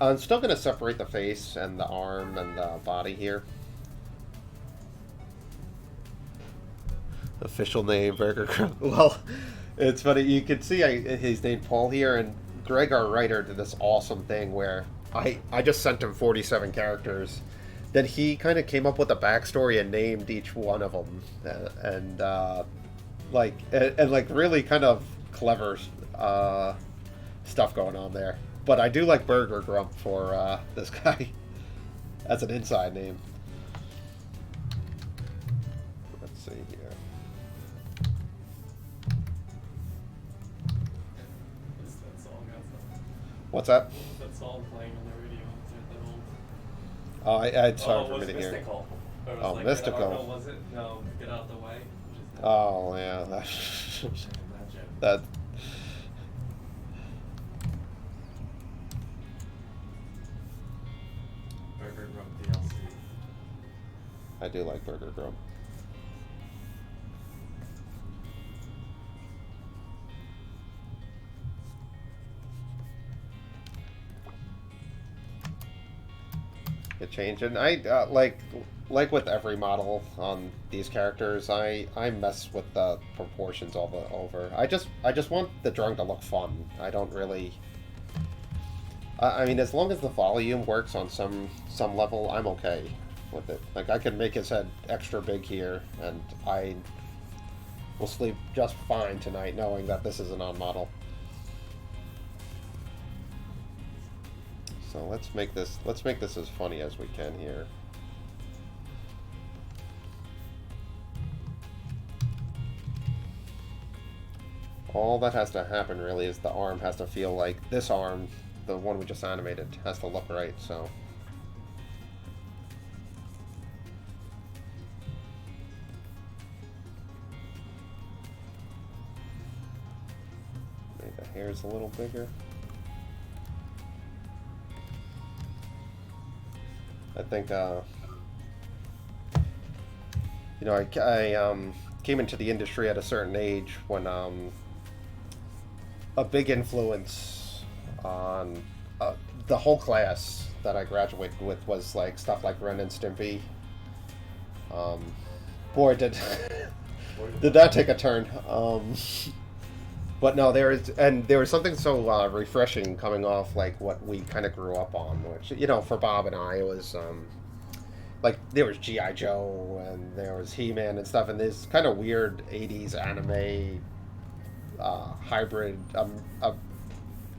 I'm still going to separate the face and the arm and the body here. Official name, Burger Grump. Well, it's funny. You can see he's named Paul here, and Greg, our writer, did this awesome thing where I just sent him 47 characters. Then he kind of came up with a backstory and named each one of them, and like really kind of clever stuff going on there. But I do like Burger Grump for this guy. That's an inside name. Let's see here. What's that? That song playing on the radio. Oh, it's hard for me to hear. Mystical. Oh, like, Mystical. No, was it? No, Get Out of the Way. Oh, yeah. That. Burger Grump DLC. I do like Burger Grump. It changed, and I like with every model on these characters, I mess with the proportions all over. I just want the drone to look fun. I don't really. I mean, as long as the volume works on some level, I'm okay with it. Like, I can make his head extra big here, and I will sleep just fine tonight knowing that this is an on model. So let's make this as funny as we can here. All that has to happen really is the arm has to feel like this arm, the one we just animated, has to look right, so. Make the hairs a little bigger. I think, you know, I came into the industry at a certain age when a big influence on the whole class, that I graduated with was like stuff like Ren and Stimpy. Boy, did that take a turn. But no, there was something so refreshing coming off like what we kind of grew up on, which for Bob and I it was like there was G.I. Joe and there was He-Man and stuff, and this kind of weird '80s anime hybrid,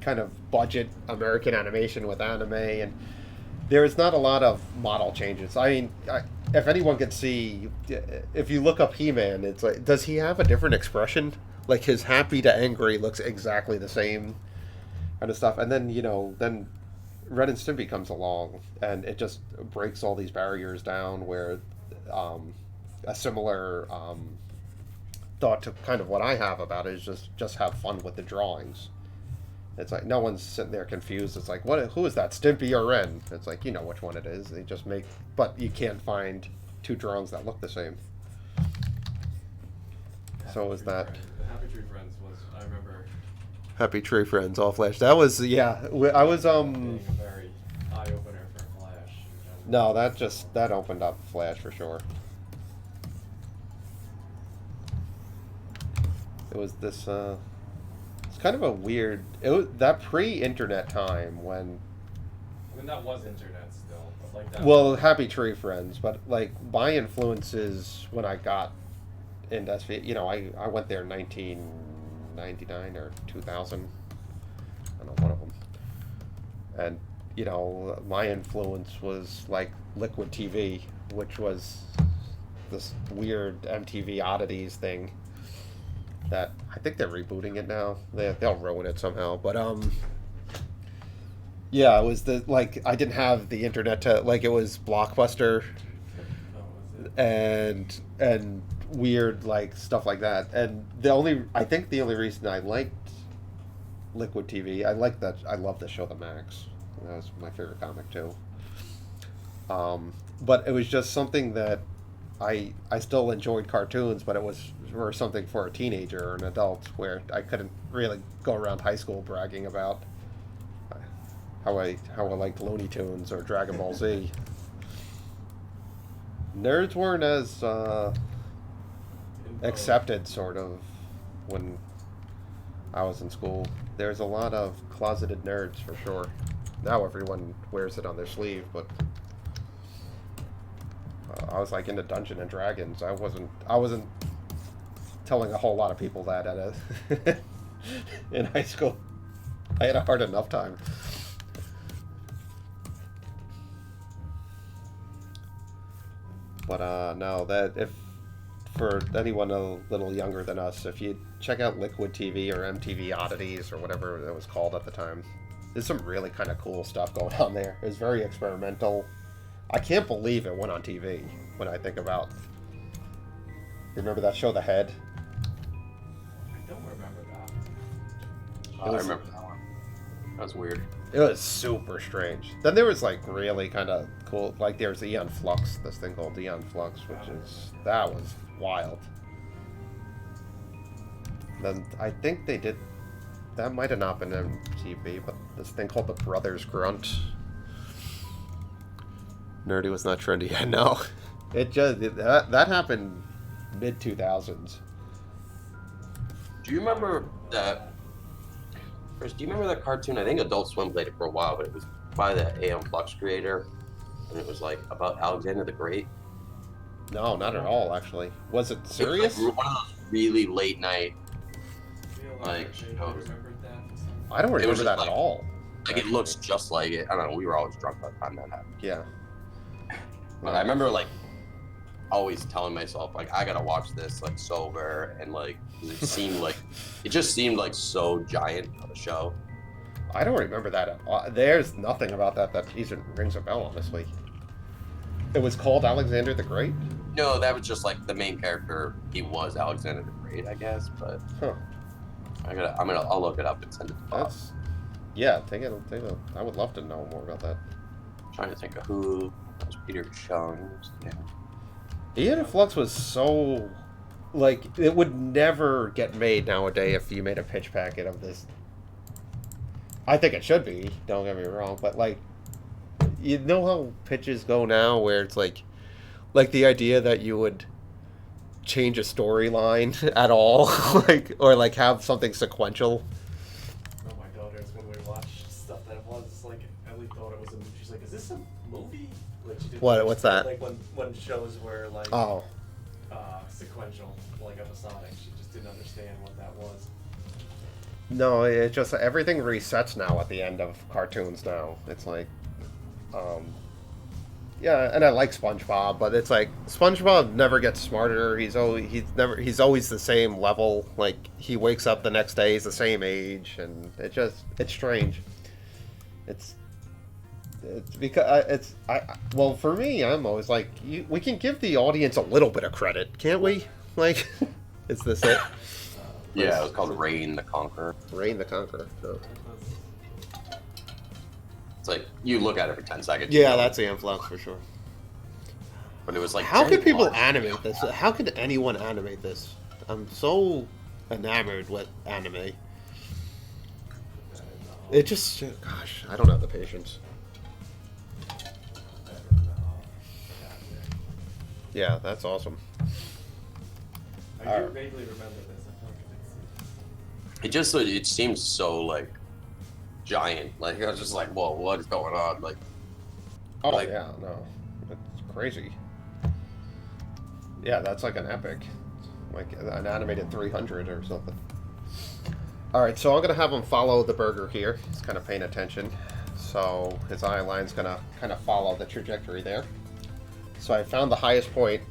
kind of budget American animation with anime, and there's not a lot of model changes. I mean, if anyone could see, if you look up He-Man, it's like, does he have a different expression? Like his happy to angry looks exactly the same, kind of stuff. And then then Ren and Stimpy comes along, and it just breaks all these barriers down. Where a similar thought to kind of what I have about it is just have fun with the drawings. It's like no one's sitting there confused. It's like, who is that, Stimpy or Ren? It's like, you know which one it is. They just make, but you can't find two drawings that look the same. So is that Happy Tree Friends was, I remember. Happy Tree Friends, all Flash. That was, yeah. I was Being a very eye opener for Flash. No, that opened up Flash for sure. It was this. It's kind of a weird. It was that pre-internet time when. I mean, that was internet still, but like that. Well, Happy Tree Friends, but like my influences when I got into SV, I went there in 1999 or 2000. I don't know, one of them. And my influence was like Liquid TV, which was this weird MTV oddities thing. That I think they're rebooting it now. They'll ruin it somehow. But yeah, it was I didn't have the internet to it was Blockbuster and weird stuff like that. And I think the only reason I liked Liquid TV, I love the show The Max. That was my favorite comic too. But it was just something that I still enjoyed cartoons, but it was for something for a teenager or an adult where I couldn't really go around high school bragging about how I liked Looney Tunes or Dragon Ball Z. Nerds weren't as accepted, sort of, when I was in school. There's a lot of closeted nerds for sure. Now everyone wears it on their sleeve, but I was into Dungeons and Dragons. I wasn't telling a whole lot of people that in high school. I had a hard enough time. But no, that if for anyone a little younger than us, if you check out Liquid TV or MTV Oddities or whatever it was called at the time, there's some really kind of cool stuff going on there. It was very experimental. I can't believe it went on TV when I think about. Remember that show, The Head? I don't remember that. I remember that one. That was weird. It was super strange. Then there was really kind of cool, there's Eon Flux, this thing called Eon Flux, that was wild. Then I think they did, that might have not been MTV, but this thing called The Brothers Grunt. Nerdy was not trendy yet, no. That happened mid-2000s. Do you remember that? Chris, do you remember that cartoon? I think Adult Swim played it for a while, but it was by the AM Flux creator, and it was about Alexander the Great. No, not at all. Actually, was it serious? It was one of those really late night shows. I don't remember that at all. It looks just like it. I don't know. We were always drunk by the time that happened. Yeah. But I remember always telling myself I gotta watch this sober, and it just seemed so giant of a show. I don't remember that at all. There's nothing about that even rings a bell, honestly. It was called Alexander the Great? No, that was just the main character. He was Alexander the Great, I guess. But I'll look it up and send it to Bob. Yeah, take it. I would love to know more about that. I'm trying to think of who was Peter Jones. Yeah. Eon Flux was so it would never get made nowadays if you made a pitch packet of this. I think it should be. Don't get me wrong, but you know how pitches go now, where it's like the idea that you would change a storyline at all, like or like have something sequential. Oh, my daughters, when we watched stuff that was like, Ellie thought it was a movie. She's like, "Is this a movie?" Like she didn't. What's that? Like when shows were like Oh, sequential, like episodic, she just didn't understand what that was. no, it just everything resets now at the end of cartoons now. It's like, yeah, and I like SpongeBob, but it's like SpongeBob never gets smarter. He's always the same level. Like he wakes up the next day, he's the same age, and it's strange. It's because well for me, I'm always like we can give the audience a little bit of credit, can't we? Like, is this it? Yeah, it was called Reign the Conqueror. Reign the Conqueror. So. It's like you look at it for 10 seconds. Yeah, that's the influx for sure. But it was like, how could people animate this? How could anyone animate this? I'm so enamored with anime. It just, gosh, I don't have the patience. Yeah, that's awesome. I do vaguely remember this. I feel like I did see this. it seems so like giant. Like I was just like, whoa, what is going on? Like, Oh like, yeah, no, it's crazy. Yeah, that's like an epic, like an animated 300 or something. All right, so I'm gonna have him follow the burger here. He's kind of paying attention, so his eye line's gonna kind of follow the trajectory there. So I found the highest point.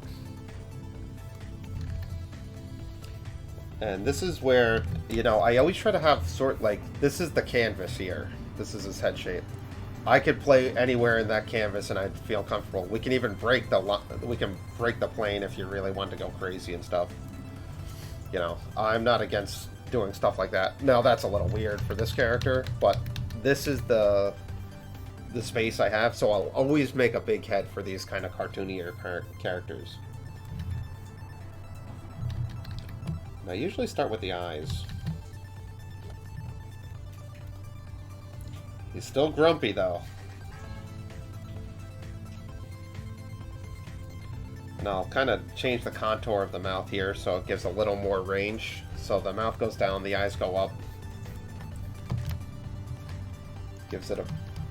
And this is where, you know, I always try to have this is the canvas here. This is his head shape. I could play anywhere in that canvas and I'd feel comfortable. We can even break the plane if you really want to go crazy and stuff. You know, I'm not against doing stuff like that. Now that's a little weird for this character, but this is the space I have, so I'll always make a big head for these kind of cartoonier characters. And I usually start with the eyes. He's still grumpy, though. And I'll kind of change the contour of the mouth here so it gives a little more range. So the mouth goes down, the eyes go up. Gives it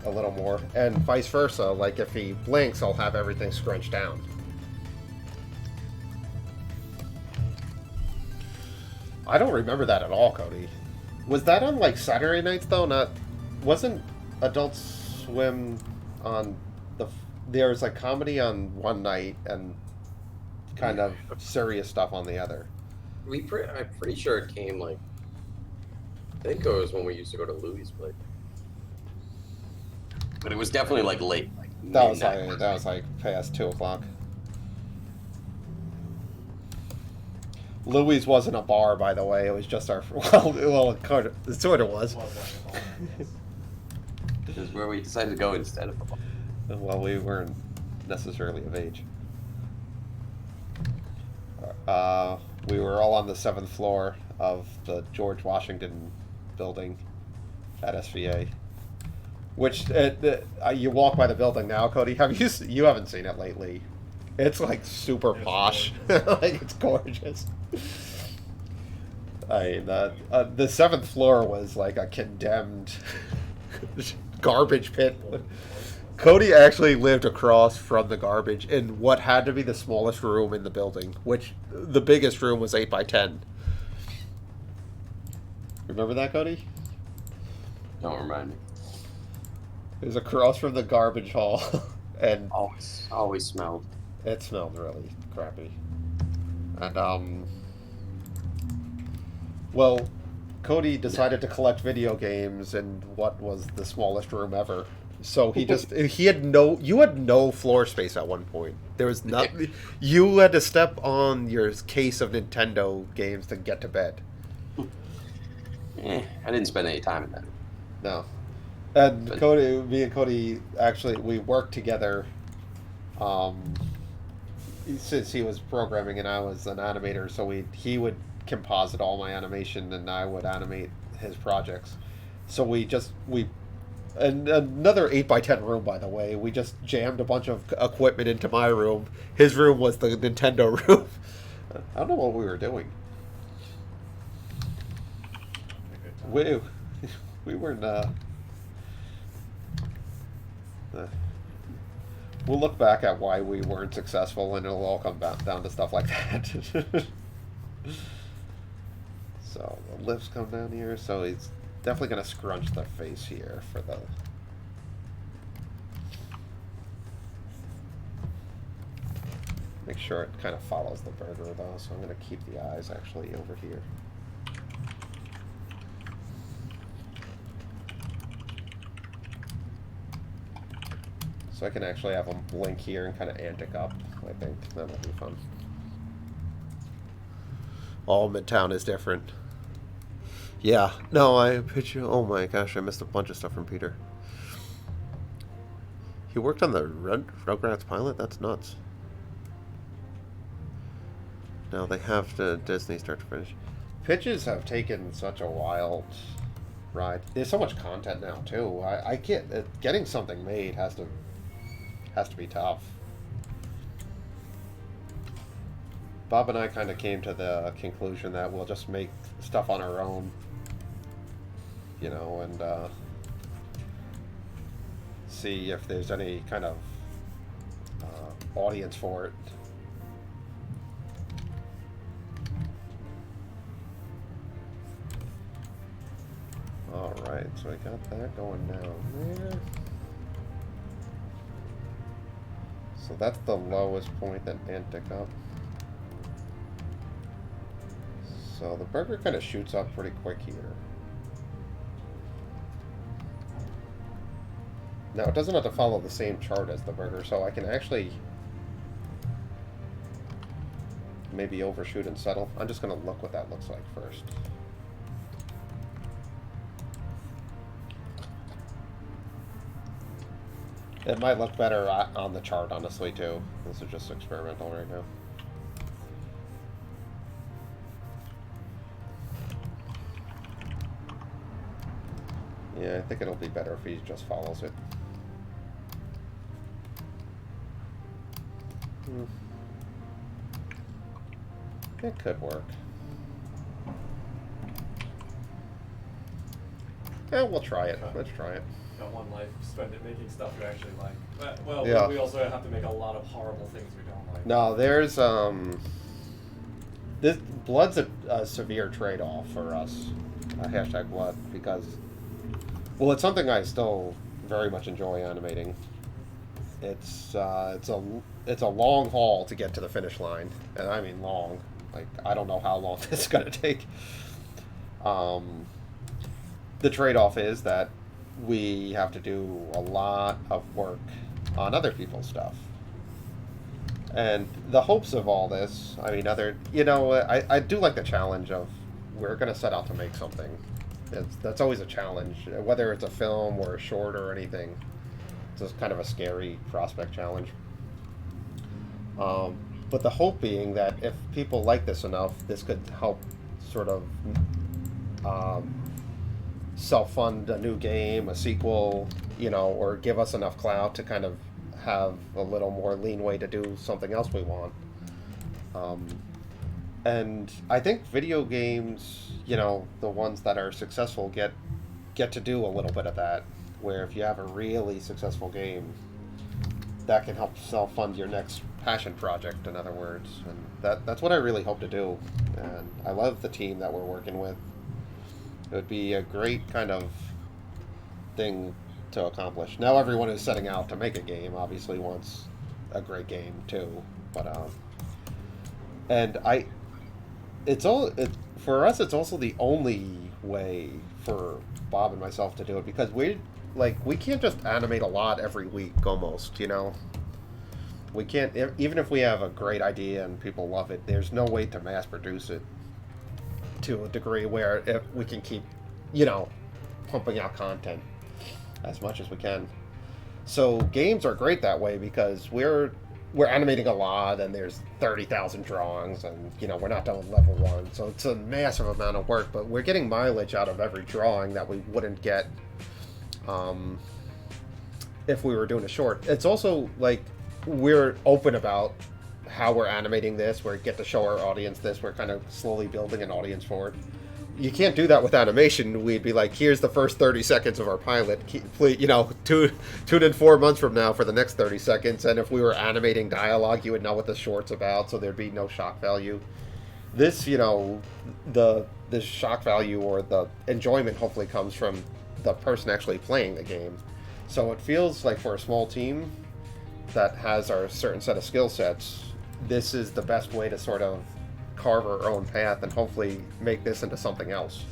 a little more. And vice versa, like if he blinks, I'll have everything scrunched down. I don't remember that at all, Cody. Was that on like Saturday nights though? Wasn't Adult Swim on there was like comedy on one night and kind of serious stuff on the other. I'm pretty sure it came like, I think it was when we used to go to Louis' place. But it was definitely like late, like that was like past 2 o'clock. Louis wasn't a bar, by the way. It was just our it sort of was. This is where we decided to go instead of a bar. Well, we weren't necessarily of age. We were all on the 7th floor of the George Washington building at SVA. Which you walk by the building now, Cody. You haven't seen it lately? It's like super posh. Like it's gorgeous. I mean, the 7th floor was like a condemned garbage pit. Cody actually lived across from the garbage in what had to be the smallest room in the building, which the biggest room was 8 by 10. Remember that, Cody? Don't remind me. It was across from the garbage haul, and always smelled. It smelled really crappy. And well, Cody decided to collect video games in what was the smallest room ever. So you had no floor space at one point. There was nothing. You had to step on your case of Nintendo games to get to bed. I didn't spend any time in that. No. And me and Cody, actually, we worked together. Since he was programming and I was an animator, so he would composite all my animation and I would animate his projects. So we And another 8x10 room, by the way. We just jammed a bunch of equipment into my room. His room was the Nintendo room. I don't know what we were doing. We weren't. We'll look back at why we weren't successful, and it'll all come down to stuff like that. So the lifts come down here, so he's definitely going to scrunch the face here for the... Make sure it kind of follows the burger, though, so I'm going to keep the eyes actually over here. So I can actually have them blink here and kind of antic up. I think that'll be fun. All Midtown is different. Yeah. No, I picture... Oh my gosh, I missed a bunch of stuff from Peter. He worked on the Rugrats pilot? That's nuts. Now they have to Disney start to finish. Pitches have taken such a wild ride. There's so much content now, too. I can't... Getting something made has to be tough. Bob and I kind of came to the conclusion that we'll just make stuff on our own, you know, and see if there's any kind of audience for it. Alright, so I got that going down there. So that's the lowest point that antic up. So the burger kind of shoots up pretty quick here. Now it doesn't have to follow the same chart as the burger, so I can actually maybe overshoot and settle. I'm just going to look what that looks like first. It might look better on the chart, honestly, too. This is just experimental right now. Yeah, I think it'll be better if he just follows it. It could work. Yeah, we'll try it. Let's try it. Got one life, spend it making stuff you actually like. But, well, yeah. We also have to make a lot of horrible things we don't like. No, there's this blood's a severe trade-off for us. Hashtag blood, because, well, it's something I still very much enjoy animating. It's a long haul to get to the finish line, and I mean long. Like, I don't know how long this is gonna take. The trade-off is that we have to do a lot of work on other people's stuff. And the hopes of all this, I mean, I do like the challenge of, we're going to set out to make something. That's always a challenge, whether it's a film or a short or anything. It's just kind of a scary prospect challenge. But the hope being that if people like this enough, this could help sort of self-fund a new game, a sequel, you know, or give us enough clout to kind of have a little more leeway to do something else we want. And I think video games, you know, the ones that are successful get to do a little bit of that, where if you have a really successful game, that can help self-fund your next passion project, in other words. And that's what I really hope to do. And I love the team that we're working with. It would be a great kind of thing to accomplish. Now everyone who's setting out to make a game obviously wants a great game too, but for us it's also the only way for Bob and myself to do it, because we can't just animate a lot every week almost, you know. We can't, even if we have a great idea and people love it, there's no way to mass produce it to a degree where if we can keep, you know, pumping out content as much as we can. So games are great that way, because we're animating a lot and there's 30,000 drawings, and, you know, we're not done with level 1, so it's a massive amount of work, but we're getting mileage out of every drawing that we wouldn't get if we were doing a short. It's also like we're open about how we're animating this. We get to show our audience this. We're kind of slowly building an audience for it. You can't do that with animation. We'd be like, here's the first 30 seconds of our pilot. Please, tune in 4 months from now for the next 30 seconds. And if we were animating dialogue, you would know what the short's about, so there'd be no shock value. This, the shock value or the enjoyment hopefully comes from the person actually playing the game. So it feels like for a small team that has our certain set of skill sets, this is the best way to sort of carve our own path and hopefully make this into something else.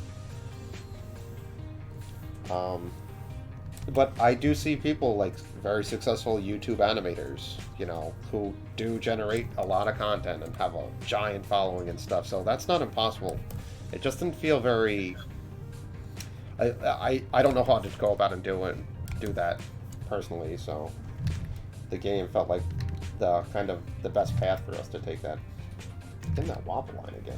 But I do see people like very successful YouTube animators, who do generate a lot of content and have a giant following and stuff. So that's not impossible. It just didn't feel very. I don't know how to go about and do that personally. So the game felt like the kind of the best path for us to take that. In that wobble line again.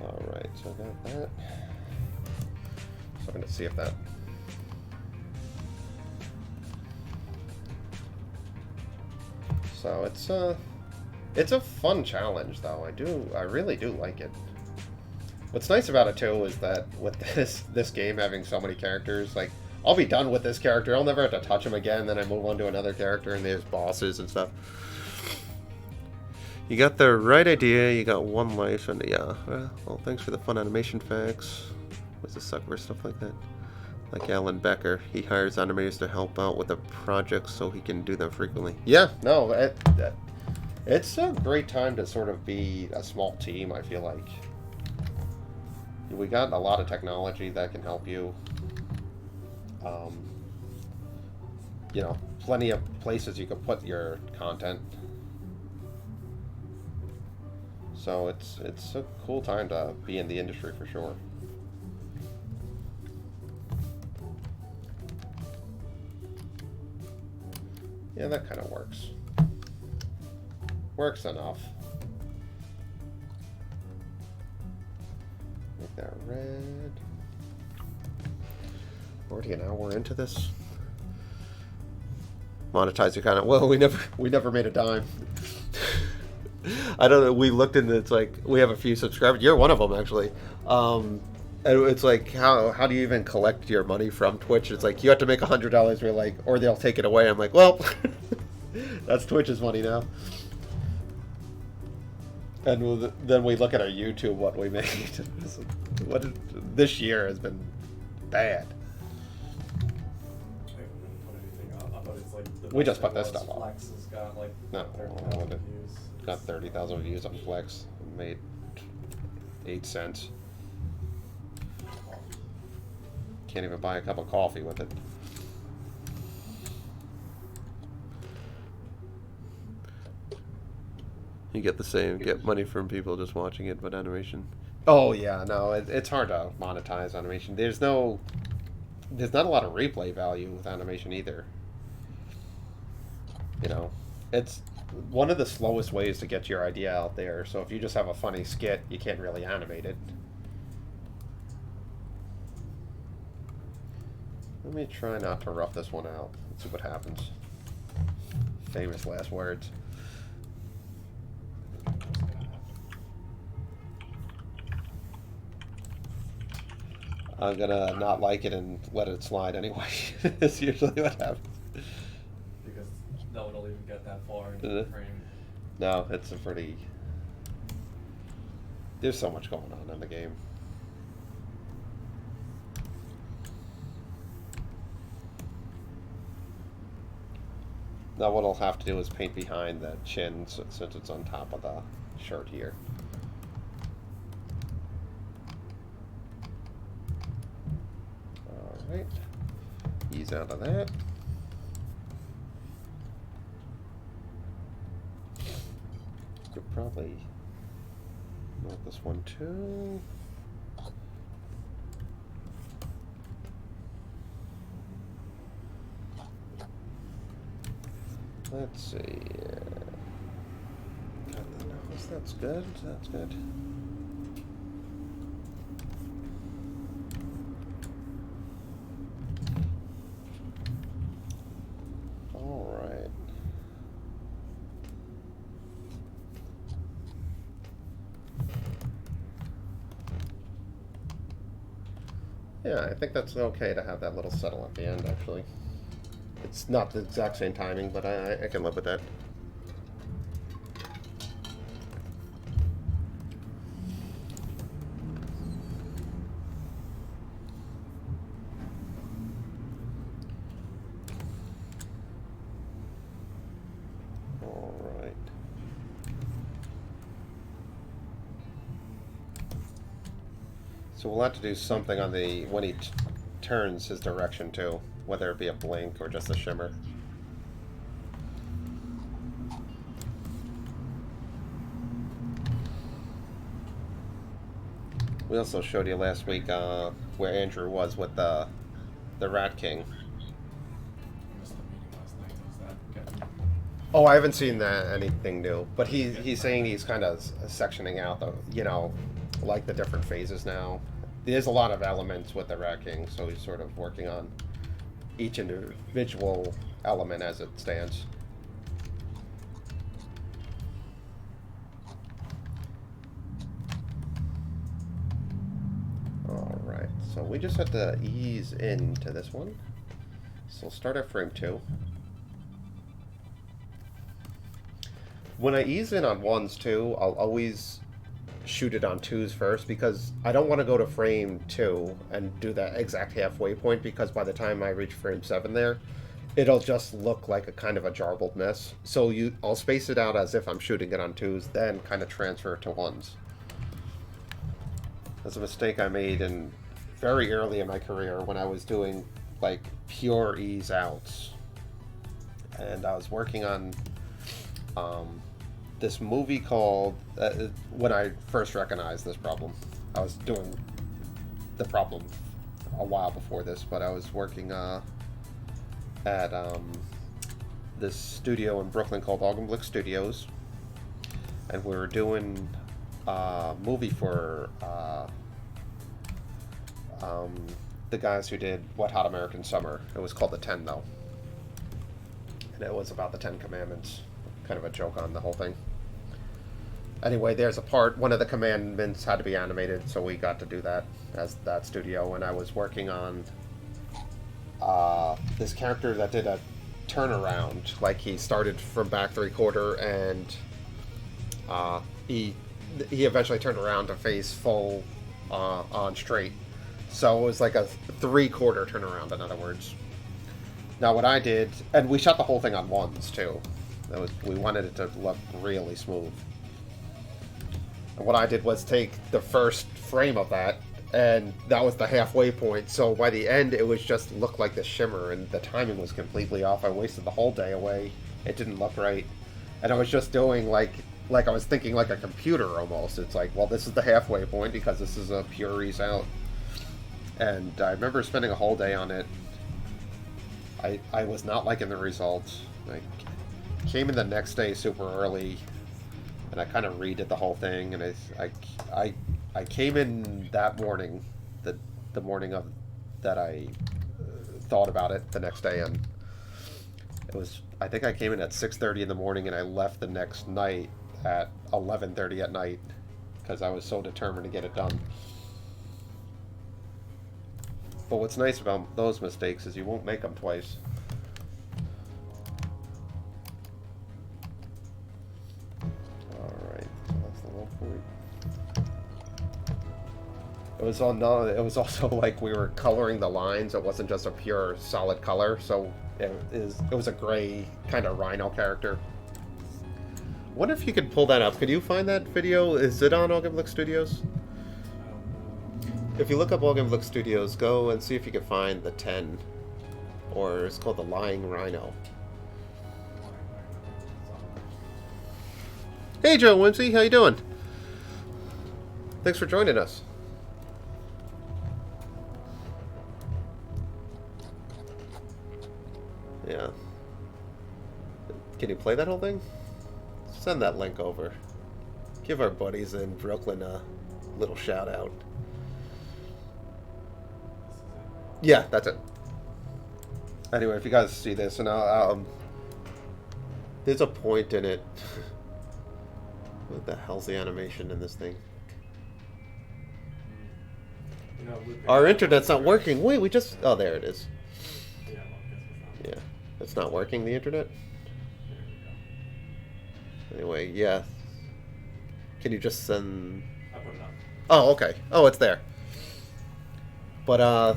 Alright, so I got that. So I'm going to see if that... So it's a fun challenge though. I really do like it. What's nice about it too is that with this game having so many characters, like I'll be done with this character. I'll never have to touch him again. Then I move on to another character, and there's bosses and stuff. You got the right idea. You got one life, and yeah. Well, thanks for the fun animation facts. What's the sucker stuff like that? Like Alan Becker, he hires animators to help out with the projects so he can do them frequently. Yeah, no, it's a great time to sort of be a small team. I feel like we got a lot of technology that can help you. Plenty of places you could put your content. So it's a cool time to be in the industry for sure. Yeah, that kind of works. Works enough. Make that red. Already an hour into this. Monetizing kind of well. We never made a dime. I don't know. We looked into it's like we have a few subscribers. You're one of them actually. And it's like how do you even collect your money from Twitch? It's like you have to make $100. We're like, or they'll take it away. I'm like, well, that's Twitch's money now. And then we look at our YouTube, what we made. This year has been bad. We just put this stuff on. Flex has got like No, 30,000 views. Got 30,000 views on Flex. Made 8 cents. Can't even buy a cup of coffee with it. You get the same, get money from people just watching it, but animation. Oh yeah, no, it's hard to monetize animation. There's not a lot of replay value with animation either. It's one of the slowest ways to get your idea out there. So if you just have a funny skit, you can't really animate it. Let me try not to rough this one out. Let's see what happens. Famous last words. I'm gonna not like it and let it slide anyway. That's usually what happens. Because no one will even get that far into the frame. No, it's a pretty... There's so much going on in the game. Now what I'll have to do is paint behind the chin since it's on top of the shirt here. Alright. Ease out of that. Could probably mark this one too. Let's see. Got the guess that's good. That's good. All right. Yeah, I think that's okay to have that little settle at the end, actually. It's not the exact same timing, but I can live with that. All right. So we'll have to do something on the when he turns his direction too, whether it be a blink or just a shimmer. We also showed you last week where Andrew was with the Rat King. I missed the meeting last night. Was that good? Oh, I haven't seen that anything new, but he's saying he's kind of sectioning out the like the different phases now. There's a lot of elements with the Rat King, so he's sort of working on each individual element as it stands. Alright, so we just have to ease into this one. So we'll start at frame 2. When I ease in on 1s too, I'll always shoot it on 2s first, because I don't want to go to frame 2 and do that exact halfway point, because by the time I reach frame 7 there, it'll just look like a kind of a jarbled mess. So I'll space it out as if I'm shooting it on 2s, then kind of transfer it to 1s. That's a mistake I made in very early in my career when I was doing like pure ease outs, and I was working on this movie called when I first recognized this problem. I was doing the problem a while before this, but I was working at this studio in Brooklyn called Augenblick Studios, and we were doing a movie for the guys who did Wet Hot American Summer. It was called The 10, though, and it was about the 10 Commandments. Kind of a joke on the whole thing. Anyway, there's a part, one of the commandments had to be animated, so we got to do that as that studio, and I was working on this character that did a turnaround. Like, he started from back 3/4, and he eventually turned around to face full on straight. So it was like a 3/4 turnaround, in other words. Now what I did, and we shot the whole thing on 1s too. We wanted it to look really smooth. And what I did was take the first frame of that, and that was the halfway point. So by the end, it was just looked like the shimmer, and the timing was completely off. I wasted the whole day away. It didn't look right, and I was just doing like I was thinking like a computer almost. It's like, well, this is the halfway point because this is a pure ease out. And I remember spending a whole day on it. I was not liking the results. I came in the next day super early, and I kind of redid the whole thing. And I came in that morning, the morning of that I thought about it the next day, and it was, I think I came in at 6:30 in the morning, and I left the next night at 11:30 at night because I was so determined to get it done. But what's nice about those mistakes is you won't make them twice. Alright, so that's the low point. It was also like we were coloring the lines. It wasn't just a pure solid color, so it was a gray kind of rhino character. Wonder if you could pull that up. Could you find that video? Is it on Augenblick Studios? If you look up Augenblick Studios, go and see if you can find the 10, or it's called the Lying Rhino. Hey, Joe Whimsy, how you doing? Thanks for joining us. Yeah. Can you play that whole thing? Send that link over. Give our buddies in Brooklyn a little shout out. Yeah, that's it. Anyway, if you guys see this, and there's a point in it. What the hell's the animation in this thing? You know, Our internet's not working. Wait, we just... Oh, there it is. Yeah, well, I guess it's not. Yeah. It's not working, the internet? There we go. Anyway, yeah. Can you just send... I put it up. Oh, okay. Oh, it's there. But,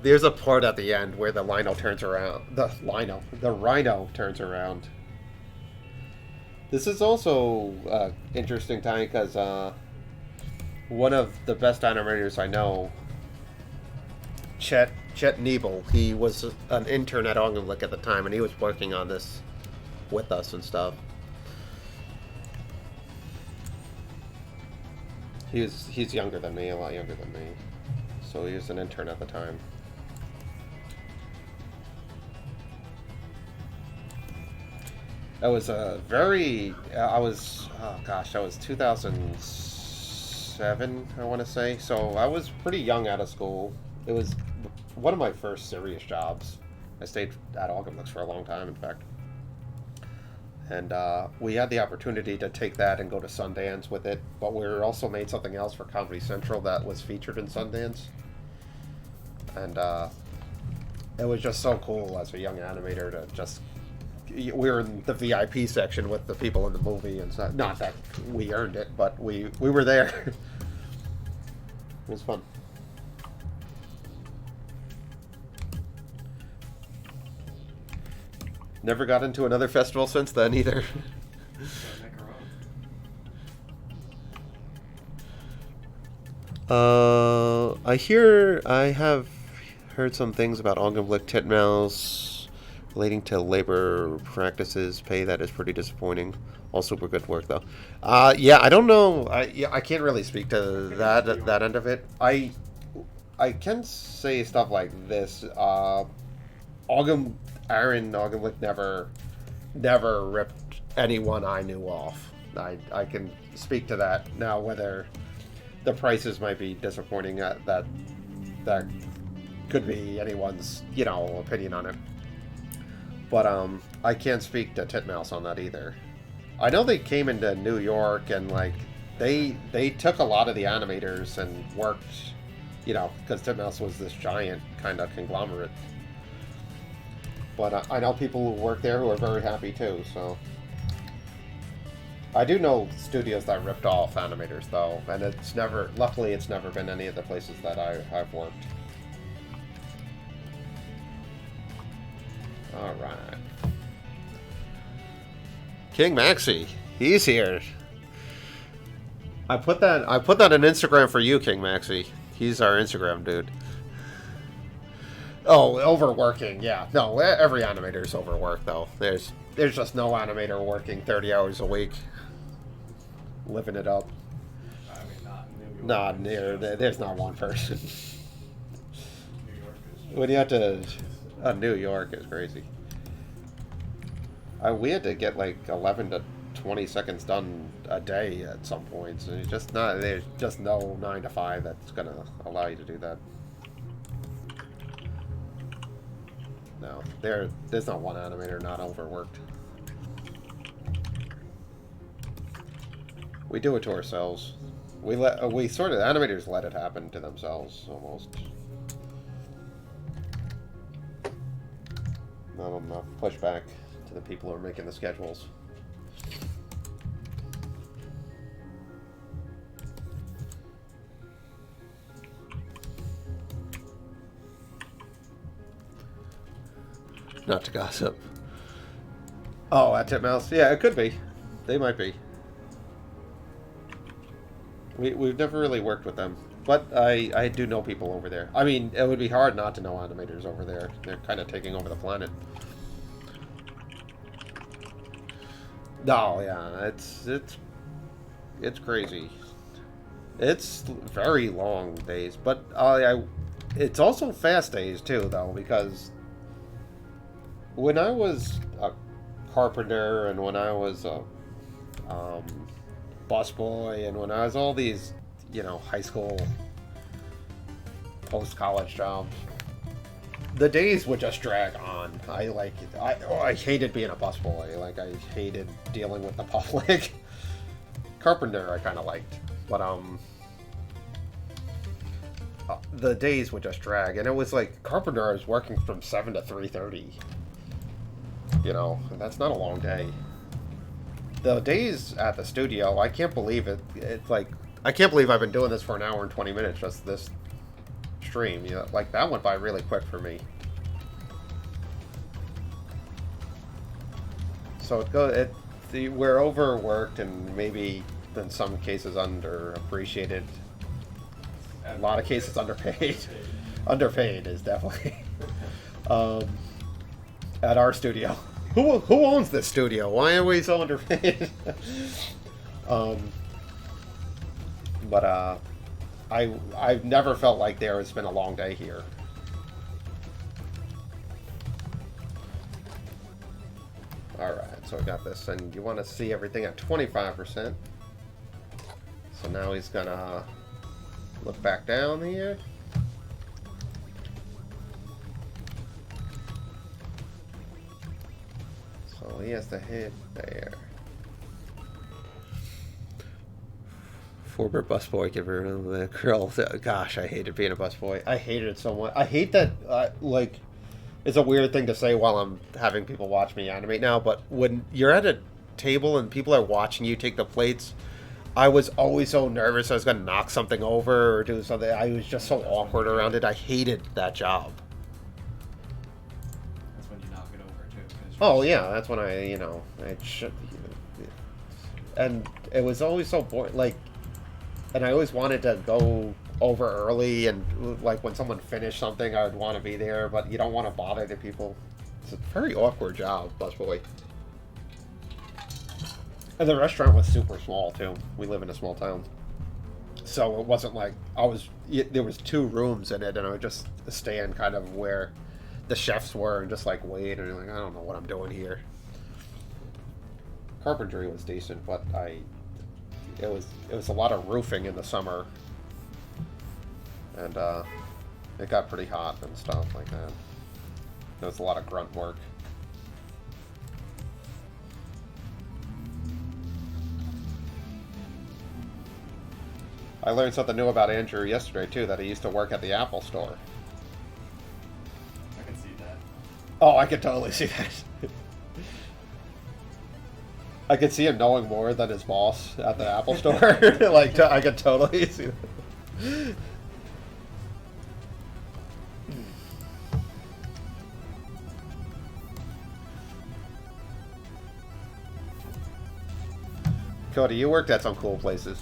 there's a part at the end where the rhino turns around. The rhino turns around. This is also interesting time because one of the best animators I know, Chet Niebel, he was an intern at Augenblick at the time, and he was working on this with us and stuff. He's younger than me, a lot younger than me. So he was an intern at the time. That was a very... that was 2007, I want to say. So I was pretty young out of school. It was one of my first serious jobs. I stayed at Augenblick for a long time, in fact. And we had the opportunity to take that and go to Sundance with it. But we also made something else for Comedy Central that was featured in Sundance. And it was just so cool as a young animator to just... We were in the VIP section with the people in the movie, and so, not that we earned it, but we were there. It was fun. Never got into another festival since then either. I have heard some things about Augenblick Titmouse relating to labor practices, pay that is pretty disappointing. All super good work though. Yeah, I don't know. I can't really speak to that end of it. I can say stuff like this. Aaron Augenblick never ripped anyone I knew off. I can speak to that now. Whether the prices might be disappointing, that could be anyone's opinion on it. But I can't speak to Titmouse on that either. I know they came into New York and they took a lot of the animators and worked, because Titmouse was this giant kind of conglomerate. But I know people who work there who are very happy too. So I do know studios that ripped off animators though, and luckily it's never been any of the places that I've worked. All right. King Maxi, he's here. I put that on Instagram for you, King Maxi. He's our Instagram dude. Oh, overworking, yeah. No, every animator's overworked though. There's just no animator working 30 hours a week, living it up. I mean, not near. There's not one person. New York is. When you have to... New York is crazy. We had to get 11 to 20 seconds done a day at some points. And there's just no 9 to 5 that's going to allow you to do that. No, there's not one animator not overworked. We do it to ourselves. Animators let it happen to themselves almost. Not enough pushback to the people who are making the schedules. Not to gossip. Oh, at Titmouse? Yeah, it could be. They might be. We've never really worked with them. But I do know people over there. I mean, it would be hard not to know animators over there. They're kind of taking over the planet. No, yeah, it's crazy. It's very long days, but it's also fast days too, though, because when I was a carpenter and when I was a busboy, and when I was all these, you know, high school, post-college jobs, the days would just drag on. I hated being a busboy. Like, I hated dealing with the public. Carpenter, I kind of liked, but the days would just drag, and it was like Carpenter. I was working from 7 to 3:30. You know, and that's not a long day. The days at the studio, I can't believe it. It's like I can't believe I've been doing this for an hour and 20 minutes. Just this stream, you know, like that went by really quick for me. So we're overworked and maybe in some cases underappreciated. A lot of cases underpaid. Underpaid is definitely at our studio. Who owns this studio? Why are we so underpaid? But I've never felt like there has been a long day here. Alright, so I got this, and you want to see everything at 25%. So now he's gonna look back down here. So he has to hit there. Former busboy, give her the girl. Gosh, I hated being a busboy. I hated it so much. I hate that, like, it's a weird thing to say while I'm having people watch me animate now, but when you're at a table and people are watching you take the plates, I was always so nervous I was going to knock something over or do something. I was just so awkward around it. I hated that job. That's when you knock it over, too. Oh, yeah, that's when I, you know, and it was always so boring, like, and I always wanted to go over early, and like when someone finished something, I would want to be there, but you don't want to bother the people. It's a very awkward job, busboy. And the restaurant was super small too. We live in a small town, so it wasn't like there was 2 rooms in it, and I would just stand kind of where the chefs were and just like wait, and like I don't know what I'm doing here. Carpentry was decent, but it was a lot of roofing in the summer. And it got pretty hot and stuff like that. There was a lot of grunt work. I learned something new about Andrew yesterday too, that he used to work at the Apple store. I can see that. Oh, I could totally see that. I could see him knowing more than his boss at the Apple store. Like, I could totally see that. Cody, you worked at some cool places.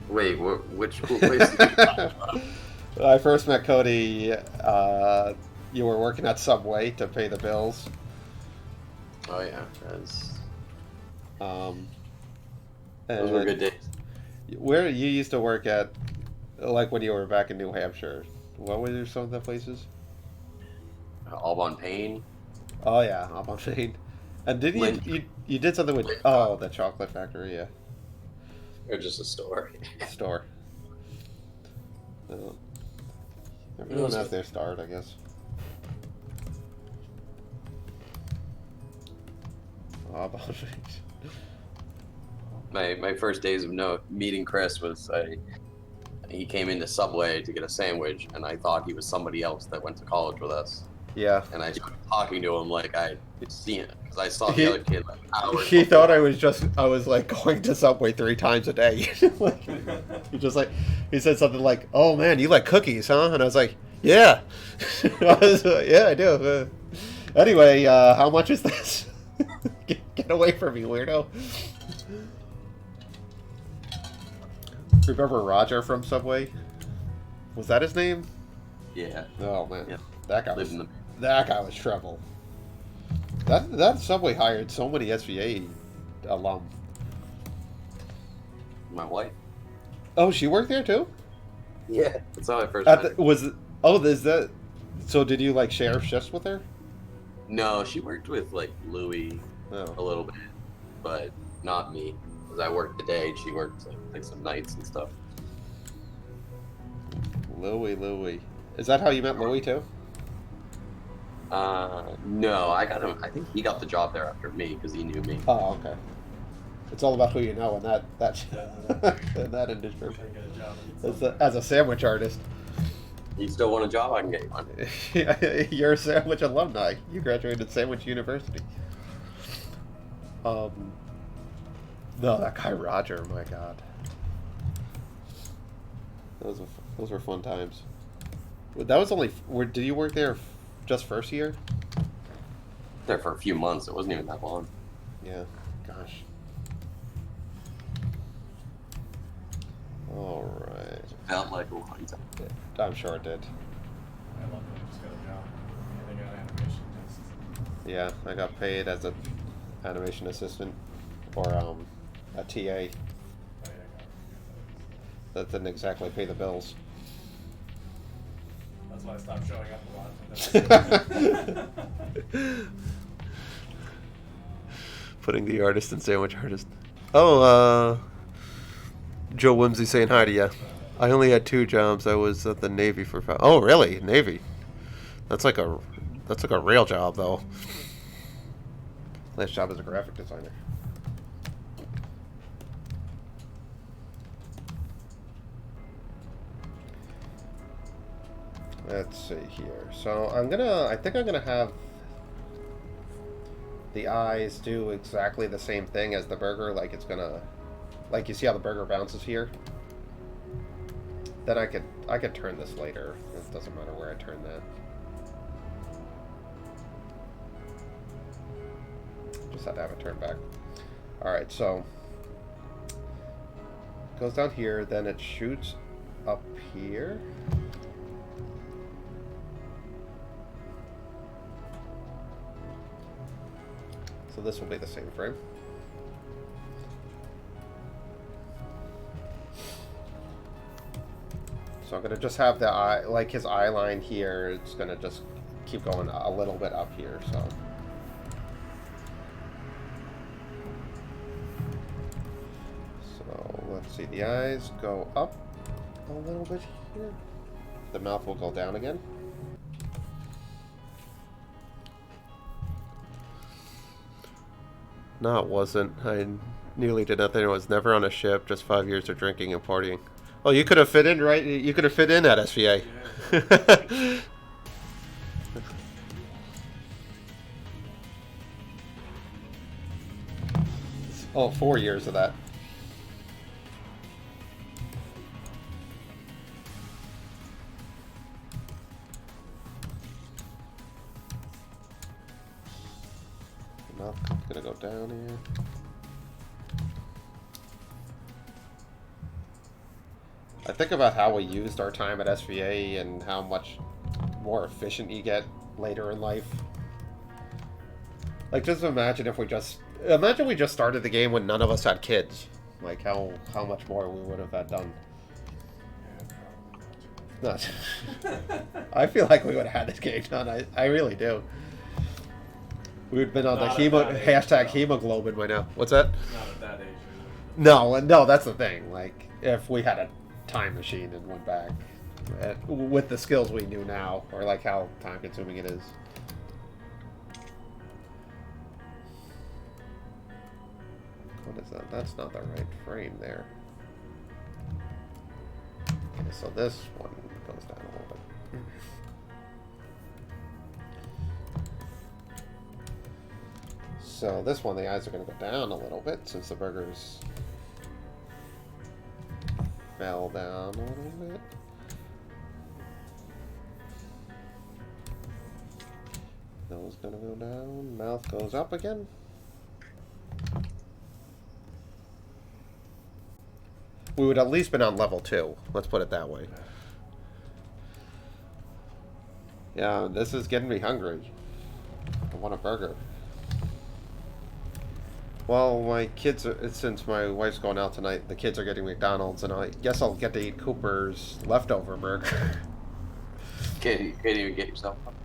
Wait, which cool place? When I first met Cody, you were working at Subway to pay the bills. Oh yeah, those were good days. Where you used to work at, like when you were back in New Hampshire, what were some of the places? Aubon Payne. Oh yeah, Aubon Payne. And didn't you did something with the chocolate factory, yeah. Or just a store. Store. Everyone has their start, I guess. Aubon Payne. My first days of meeting Chris was he came into Subway to get a sandwich, and I thought he was somebody else that went to college with us. Yeah. And I started talking to him like I'd seen it, because I saw the other kid like hours. He thought I was like going to Subway 3 times a day. Like, he said something like, "Oh man, you like cookies, huh?" And I was like, "Yeah." Yeah, I do. Anyway, how much is this? Get away from me, weirdo. Remember Roger from Subway? Was that his name? Yeah. Oh man, yeah. That guy was trouble. That Subway hired so many SVA alum. My wife. Oh, she worked there too? Yeah, that's how I first met her. So did you like share shifts with her? No, she worked with like Louis a little bit, but not me. Because I worked the day, and she worked like some nights and stuff. Louie. Is that how you met Louie too? No, I got him. I think he got the job there after me because he knew me. Oh, okay. It's all about who you know in that in that industry. Trying to get a job. As a sandwich artist, You still want a job? I can get you one. you're a sandwich alumni. You graduated Sandwich University. No, that guy Roger, my God. Those were fun times. That was only. Did you work there just first year? There for a few months. It wasn't even that long. Yeah. Gosh. All right. Felt like a long time. I'm sure it did. I love that I just got a job. I got animation just. Yeah, I got paid as a animation assistant or a TA. Oh, yeah, I got That didn't exactly pay the bills. That's why I stopped showing up a lot. Putting the artist in sandwich artist. Oh, Joe Whimsy saying hi to you. I only had 2 jobs. I was at the Navy for 5. Oh, really? Navy? That's like a real job though. Last job as a graphic designer. Let's see here. So I think I'm gonna have the eyes do exactly the same thing as the burger. Like like you see how the burger bounces here. Then I could turn this later. It doesn't matter where I turn that. Just have to have it turned back. All right, so it goes down here, then it shoots up here. So this will be the same frame. So I'm gonna just have the eye, like his eye line here. It's gonna just keep going a little bit up here. So. So let's see. The eyes go up a little bit here. The mouth will go down again. No, it wasn't. I nearly did nothing. I was never on a ship. Just 5 years of drinking and partying. Oh, you could have fit in, right? You could have fit in at SVA. Yeah. Oh, 4 years of that. Mouth gonna go down here. I think about how we used our time at SVA and how much more efficient you get later in life. Like, just imagine if we just started the game when none of us had kids. Like, how much more we would have had done. Not. I feel like we would have had this game done. I really do. We would have been on Not the at that age, hashtag no. hemoglobin by now. What's that? Not at that age. No, that's the thing. Like, if we had a time machine and went back with the skills we knew now, or like how time consuming it is. What is that? That's not the right frame there. Okay, so this one goes down a little bit. So this one, the eyes are going to go down a little bit since the burgers fell down a little bit. Nose gonna go down. Mouth goes up again. We would at least been on level 2. Let's put it that way. Yeah, this is getting me hungry. I want a burger. Well, my kids, since my wife's going out tonight, the kids are getting McDonald's, and I guess I'll get to eat Cooper's leftover burger. Can't even get yourself one.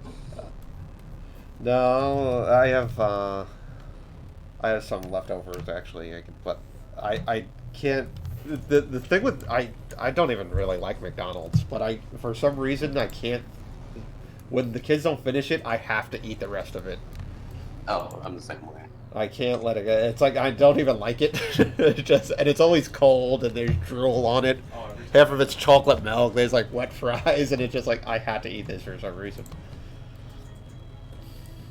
No, I have some leftovers actually. But I can't. The thing with I don't even really like McDonald's, but I for some reason I can't. When the kids don't finish it, I have to eat the rest of it. Oh, I'm the same way. I can't let it go. It's like I don't even like it. And it's always cold, and there's drool on it. Oh, every time. Half of it's chocolate milk. There's like wet fries, and it's just like I had to eat this for some reason.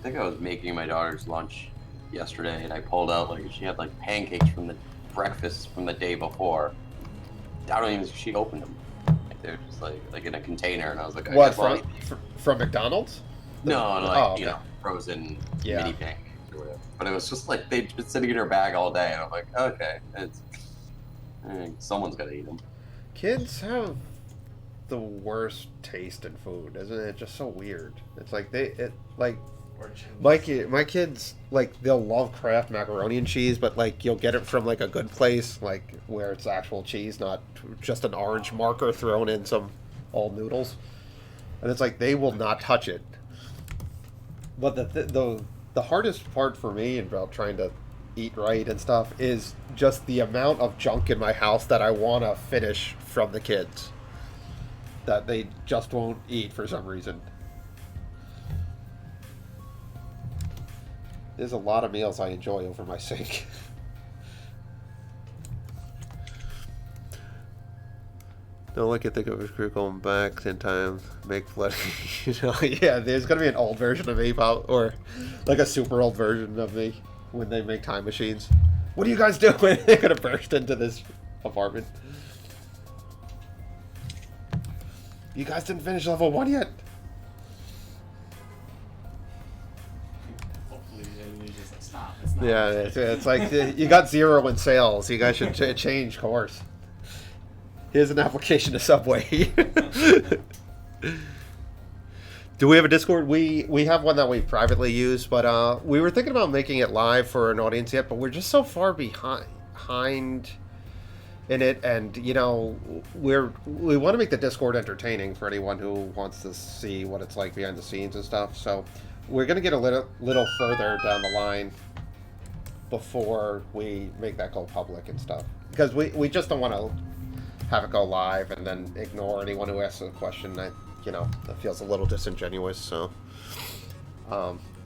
I think I was making my daughter's lunch yesterday, and I pulled out like she had like pancakes from the breakfast from the day before. I don't even. She opened them. Like, they're just like in a container, and I was like, I What guess I'll eat from McDonald's? No, like Oh, okay. you know, frozen Yeah. mini pancakes or whatever. But it was just like they'd been sitting in her bag all day, and I'm like, okay, someone's gonna eat them. Kids have the worst taste in food, isn't it? It's just so weird. It's like Or cheese. my kids like they'll love Kraft macaroni and cheese, but like you'll get it from like a good place, like where it's actual cheese, not just an orange marker thrown in some old noodles. And it's like they will not touch it. But the hardest part for me about trying to eat right and stuff is just the amount of junk in my house that I want to finish from the kids that they just won't eat for some reason. There's a lot of meals I enjoy over my sink. Don't like it, think of a crew going back in time, make bloody, yeah, there's gonna be an old version of me, or like a super old version of me when they make time machines. What are you guys doing? They're gonna burst into this apartment. You guys didn't finish level 1 yet? Hopefully, you just like stop. It's not. Yeah, it's like you got 0 in sales. You guys should change course. Here's an application to Subway. Do we have a Discord? We have one that we privately use, but we were thinking about making it live for an audience yet, but we're just so far behind in it, and you know we want to make the Discord entertaining for anyone who wants to see what it's like behind the scenes and stuff. So we're gonna get a little further down the line before we make that go public and stuff, because we just don't want to have it go live and then ignore anyone who asks a question. That feels a little disingenuous. So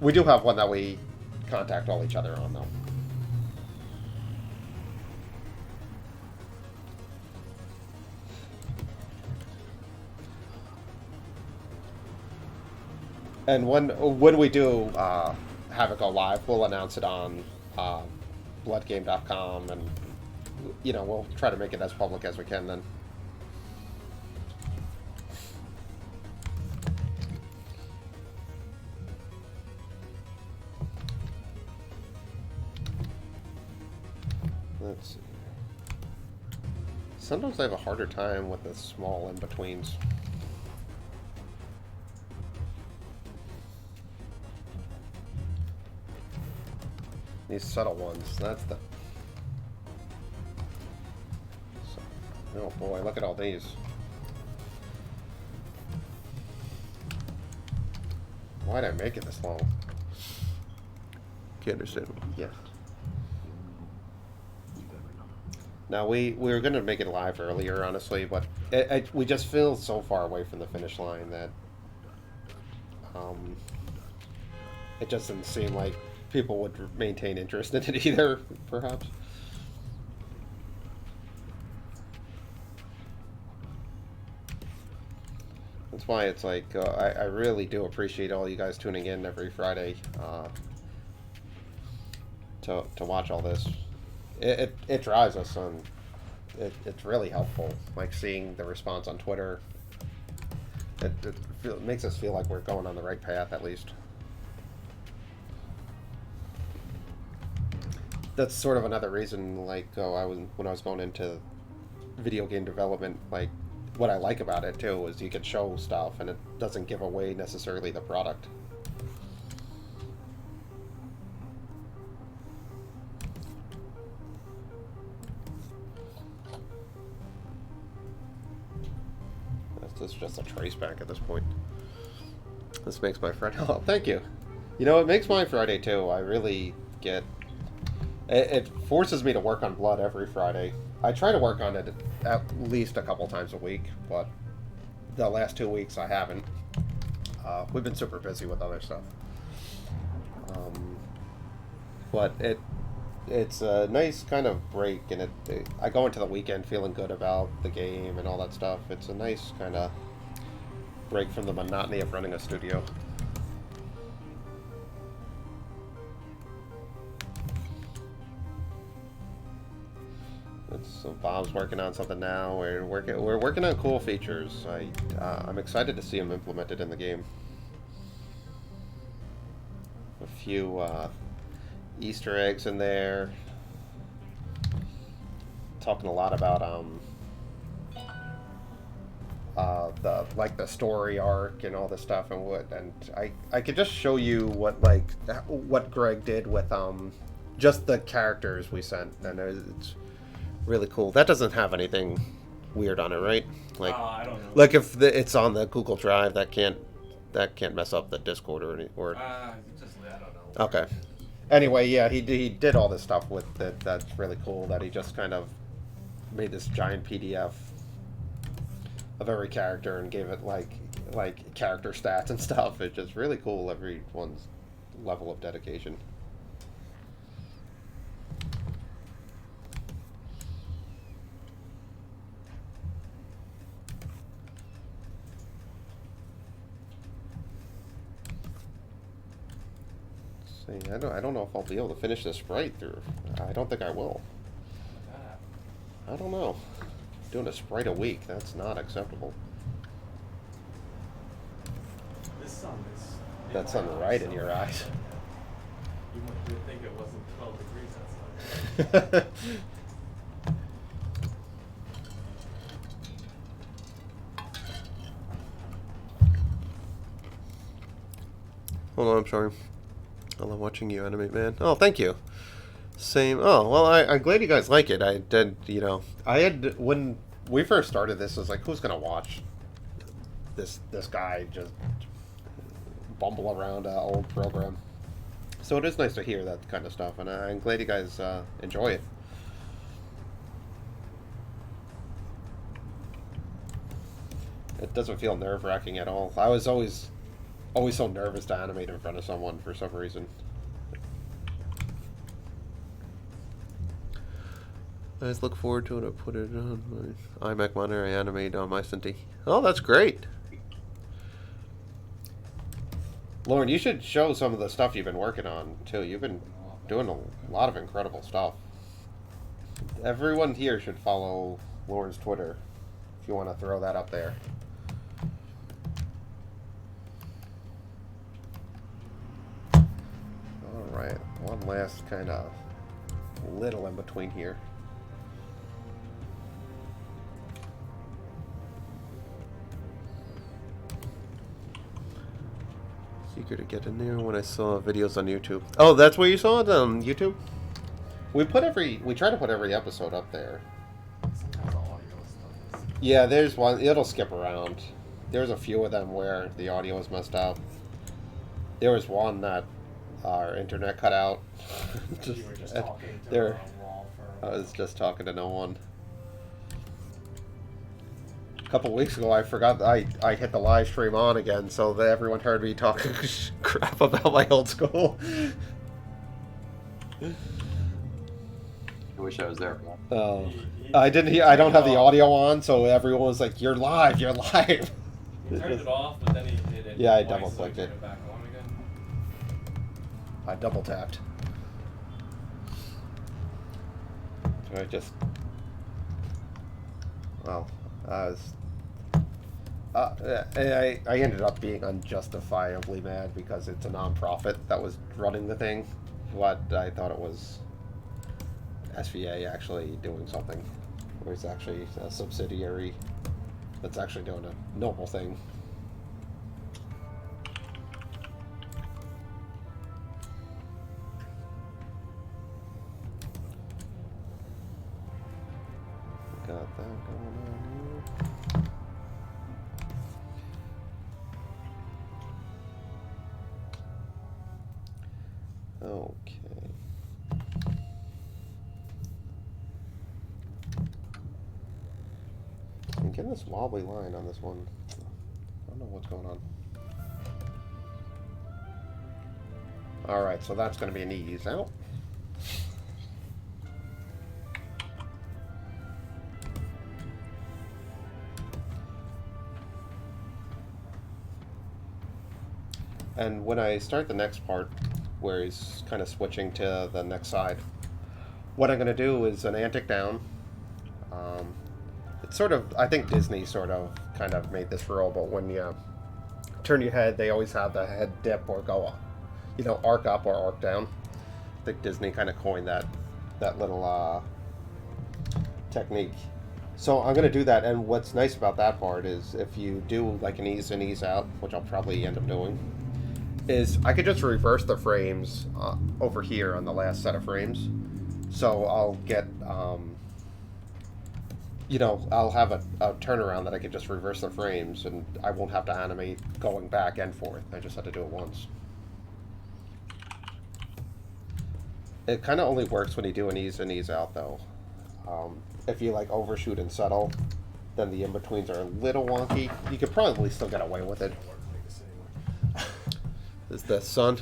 we do have one that we contact all each other on, though. And when we do have it go live, we'll announce it on bloodgame.com, and we'll try to make it as public as we can then. Let's see. Sometimes I have a harder time with the small in-betweens. These subtle ones, that's the... Oh boy, look at all these. Why'd I make it this long? Can't understand. Yeah. Now, we were going to make it live earlier, honestly, but we just feel so far away from the finish line that it just didn't seem like people would maintain interest in it either, perhaps. That's why it's like, I really do appreciate all you guys tuning in every Friday to watch all this. It drives us on. It's really helpful, like seeing the response on Twitter. It makes us feel like we're going on the right path, at least. That's sort of another reason, like, when I was going into video game development, like, what I like about it too is you can show stuff and it doesn't give away necessarily the product. This is just a trace back at this point. This makes my Friday. Oh, thank you. It makes my Friday too. I really get It forces me to work on Blood every Friday. I try to work on it at least a couple times a week, but the last 2 weeks I haven't. We've been super busy with other stuff. But it's a nice kind of break, and I go into the weekend feeling good about the game and all that stuff. It's a nice kind of break from the monotony of running a studio. So Bob's working on something now. We're working on cool features. I'm excited to see them implemented in the game. A few Easter eggs in there. Talking a lot about the story arc and all this stuff, and I could just show you what Greg did with just the characters we sent, and it's really cool. That doesn't have anything weird on it, right? Like, I don't know. like if it's on the Google Drive, that can't mess up the Discord or any or. Just I don't know. Okay. Anyway, yeah, he did all this stuff with it. That's really cool. That he just kind of made this giant PDF of every character and gave it like character stats and stuff. It's just really cool. Everyone's level of dedication. I don't know if I'll be able to finish this sprite through. I don't think I will. I don't know. Doing a sprite a week, that's not acceptable. This sun is. That sun right in your eyes. You would think it wasn't 12 degrees outside. Hold on, I'm sorry. I love watching you animate, man. Oh, thank you. Same. Oh, well, I'm glad you guys like it. I did, I had, when we first started this, I was like, who's going to watch this guy just bumble around an old program? So it is nice to hear that kind of stuff, and I'm glad you guys enjoy it. It doesn't feel nerve-wracking at all. I was always so nervous to animate in front of someone for some reason. I just look forward to it. I put it on my iMac monitor. I animate on my Cinti. Oh, that's great. Lauren, you should show some of the stuff you've been working on, too. You've been doing a lot of incredible stuff. Everyone here should follow Lauren's Twitter if you want to throw that up there. Alright, one last kind of little in between here. Eager to get in there when I saw videos on YouTube. Oh, that's where you saw it on YouTube? We try to put every episode up there. Sometimes the audio stuff is. Yeah, there's one. It'll skip around. There's a few of them where the audio is messed up. There was one that our internet cut out. You were just talking to a wall for. I was just talking to no one. A couple weeks ago, I forgot I hit the live stream on again, so that everyone heard me talking crap about my old school. I wish I was there. Oh, I didn't hear. I don't have the audio on, so everyone was like, "You're live, you're live." He turned it off, but then he did it. Yeah, I twice, double so clicked he it. turned back on again. I double tapped. So I just. Well, I was. I ended up being unjustifiably mad because it's a non-profit that was running the thing, but I thought it was SVA actually doing something, or it's actually a subsidiary that's actually doing a noble thing. Got that going on here. Okay. getting this wobbly line on this one. I don't know what's going on. Alright, so that's going to be an ease out. And when I start the next part, where he's kind of switching to the next side, what I'm going to do is an antic down. It's sort of, I think Disney sort of kind of made this rule, but when you turn your head, they always have the head dip or go up. You know, arc up or arc down. I think Disney kind of coined that little technique. So I'm going to do that, and what's nice about that part is if you do like an ease in, ease out, which I'll probably end up doing, is I could just reverse the frames over here on the last set of frames. So I'll get, you know, I'll have a turnaround that I can just reverse the frames, and I won't have to animate going back and forth. I just have to do it once. It kind of only works when you do an ease in, ease out, though. If you like overshoot and settle, then the in-betweens are a little wonky. You could probably still get away with it. Is the sun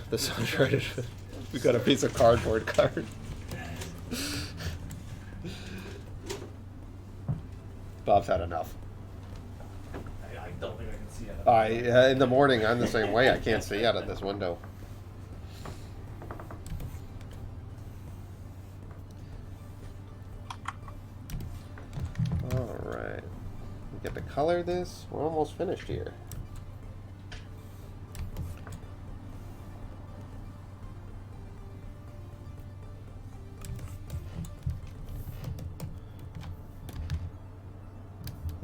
tried to... We got a piece of cardboard card. Bob's had enough. I don't think I can see it. In the morning, I'm the same way. I can't see out of this window. All right. We get to color this. We're almost finished here.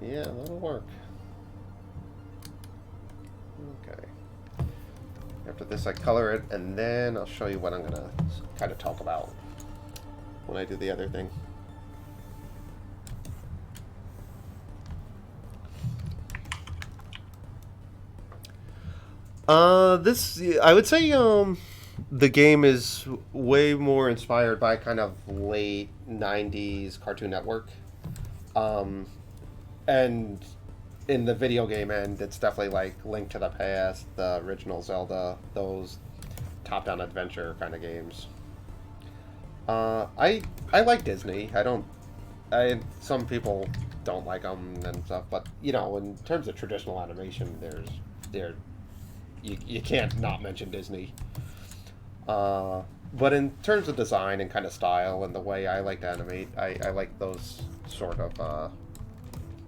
Yeah, that'll work. Okay. After this, I color it, and then I'll show you what I'm going to kind of talk about when I do the other thing. I would say, the game is way more inspired by kind of late 90s Cartoon Network. And in the video game end, it's definitely like Link to the Past, the original Zelda, those top-down adventure kind of games. I like Disney. Some people don't like them and stuff, but you know, in terms of traditional animation, you can't not mention Disney. But in terms of design and kind of style and the way I like to animate, I like those sort of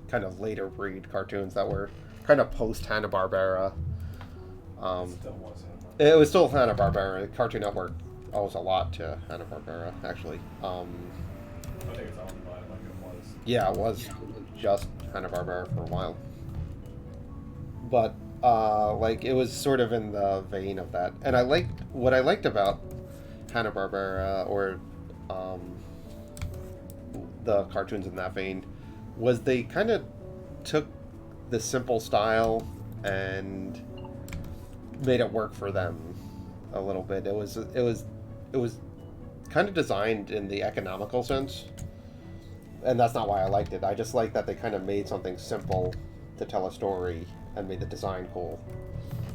kind of later breed cartoons that were kind of post Hanna-Barbera. It was still Hanna-Barbera. Cartoon Network owes a lot to Hanna-Barbera, actually. I think it's owned by like it was. Yeah, it was just Hanna-Barbera for a while. But like it was sort of in the vein of that, and what I liked about Hanna-Barbera or the cartoons in that vein was they kind of took the simple style and made it work for them a little bit. It was kind of designed in the economical sense, and that's not why I liked it. I just like that they kind of made something simple to tell a story and made the design cool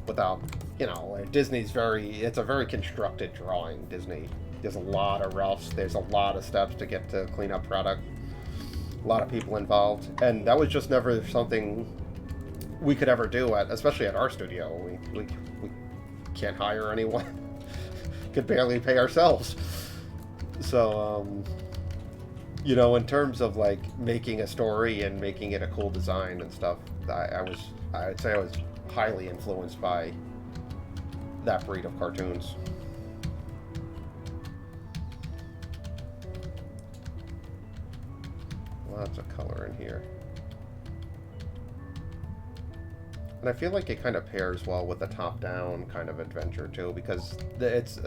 without, you know, like Disney's it's a very constructed drawing. Disney, there's a lot of roughs, there's a lot of steps to get to clean up product, a lot of people involved, and that was just never something we could ever do especially at our studio. We can't hire anyone. Could barely pay ourselves. So you know, in terms of like making a story and making it a cool design and stuff, I'd say I was highly influenced by that breed of cartoons. Lots of color in here. And I feel like it kind of pairs well with the top-down kind of adventure too, because it's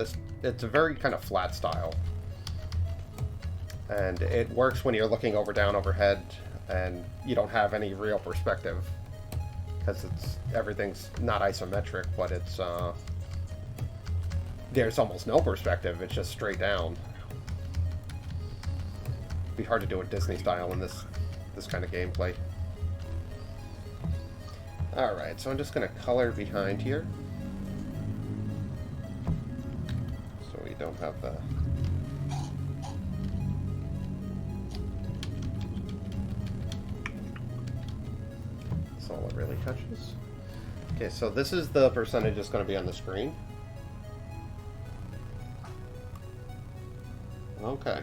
a very kind of flat style. And it works when you're looking down overhead and you don't have any real perspective, because everything's not isometric, but there's almost no perspective. It's just straight down. It'd be hard to do it Disney style in this kind of gameplay. Alright, so I'm just going to color behind here. So we don't have the... That's all it really touches. Okay, so this is the percentage that's going to be on the screen. Okay.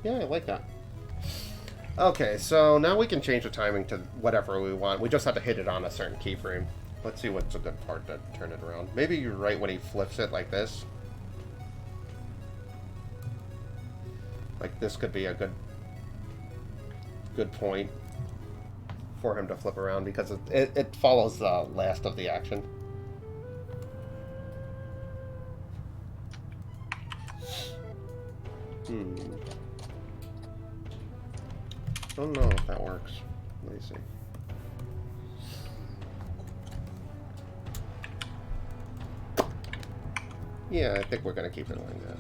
Yeah, I like that. Okay, so now we can change the timing to whatever we want. We just have to hit it on a certain keyframe. Let's see what's a good part to turn it around. Maybe you're right when he flips it like this. Like this could be a good point for him to flip around because it follows the last of the action. Don't know if that works. Let me see. Yeah, I think we're going to keep it like that.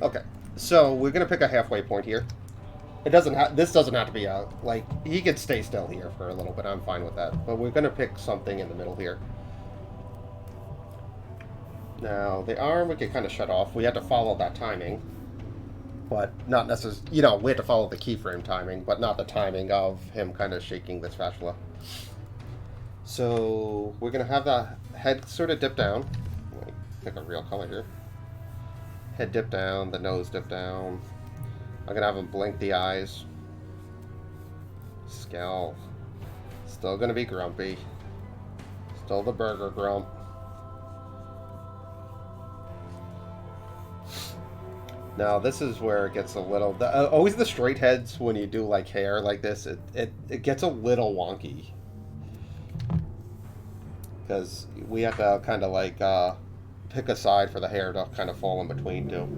Okay, so we're going to pick a halfway point here. It doesn't have. This doesn't have to be a like. He could stay still here for a little bit. I'm fine with that. But we're going to pick something in the middle here. Now the arm we could kind of shut off. We had to follow that timing, but not necessarily. You know, we had to follow the keyframe timing, but not the timing of him kind of shaking the spatula. So we're going to have the head sort of dip down. Let me pick a real color here. Head dip down, the nose dip down. I'm going to have him blink the eyes. Scowl. Still going to be grumpy. Still the burger grump. Now this is where it gets a little... always the straight heads when you do like hair like this, it gets a little wonky. Because we have to kind of like pick a side for the hair to kind of fall in between too.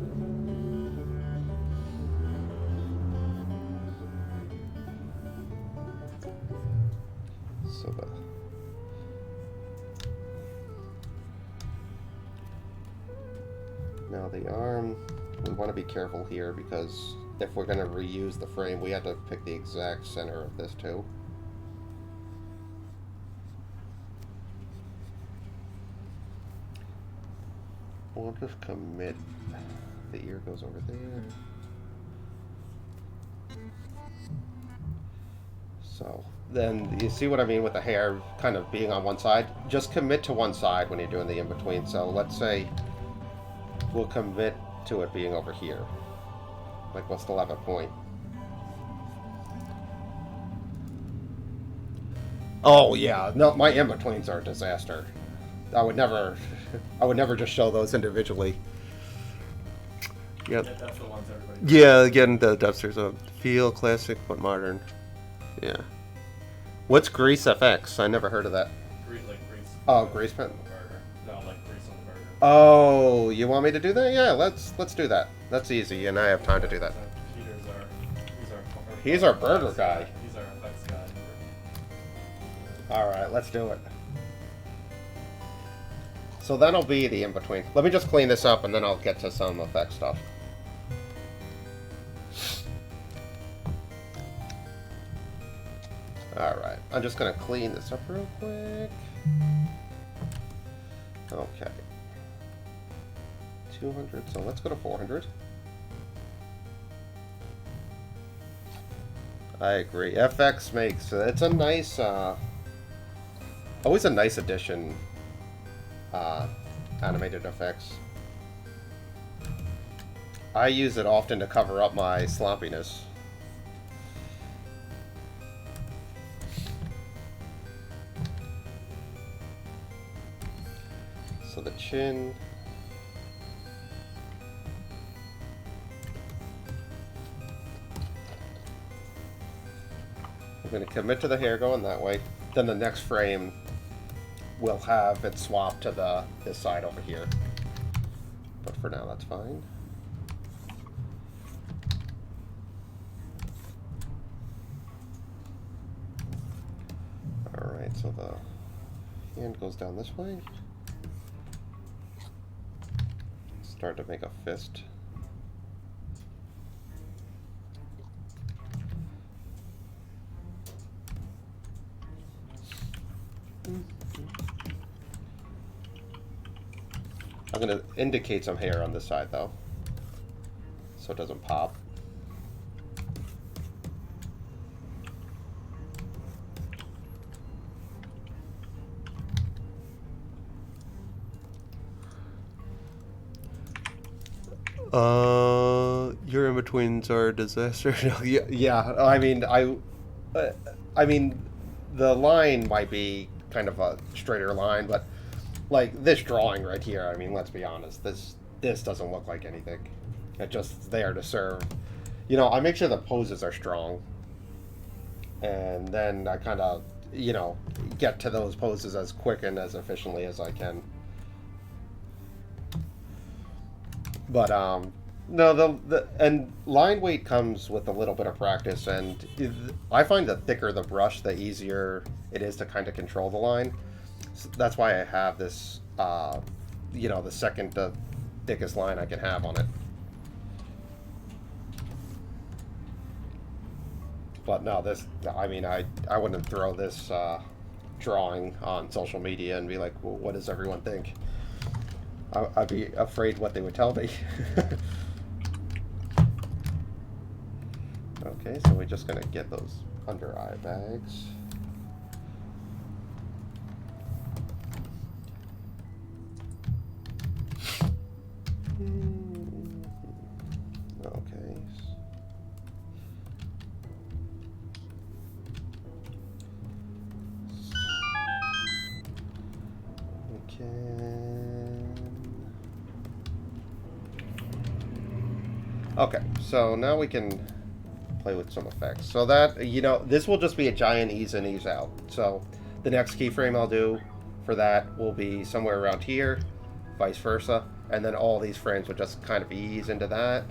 So now the arm, we want to be careful here because if we're going to reuse the frame, we have to pick the exact center of this too. We'll just commit. The ear goes over there. So then you see what I mean with the hair kind of being on one side? Just commit to one side when you're doing the in-between. So let's say we'll commit to it being over here. Like we'll still have a point. Oh yeah, no, my in-betweens are a disaster. I would never just show those individually. Yep. Yeah, that's the ones everybody. Yeah, again, the dubsters of feel classic but modern. Yeah. What's Grease FX? I never heard of that. Like grease. Oh, Grease Pen. No, like grease on the burger. Oh, you want me to do that? Yeah, let's do that. That's easy, and I have time to do that. He's our burger guy. He's our effects guy. All right, let's do it. So that'll be the in-between. Let me just clean this up, and then I'll get to some effect stuff. Alright, I'm just going to clean this up real quick. Okay. 200, so let's go to 400. I agree. FX makes, it's a nice, always a nice addition. Animated effects. I use it often to cover up my sloppiness. So the chin. I'm going to commit to the hair going that way. Then the next frame we'll have it swapped to this side over here. But for now, that's fine. Alright, so the hand goes down this way. Start to make a fist. I'm going to indicate some hair on this side, though, so it doesn't pop. Your in-betweens are a disaster. Yeah, I mean, the line might be kind of a straighter line, but like this drawing right here, I mean, let's be honest, this doesn't look like anything. It's just there to serve. You know, I make sure the poses are strong, and then I kind of, you know, get to those poses as quick and as efficiently as I can. But no, and line weight comes with a little bit of practice, and I find the thicker the brush, the easier it is to kind of control the line. So that's why I have this, you know, the second the thickest line I can have on it. But no, this, I mean, I wouldn't throw this drawing on social media and be like, well, what does everyone think? I'd be afraid what they would tell me. Okay, so we're just gonna get those under eye bags. Okay. Okay, so now we can play with some effects. So that, you know, this will just be a giant ease in, ease out. So the next keyframe I'll do for that will be somewhere around here, vice versa, and then all these frames will just kind of ease into that,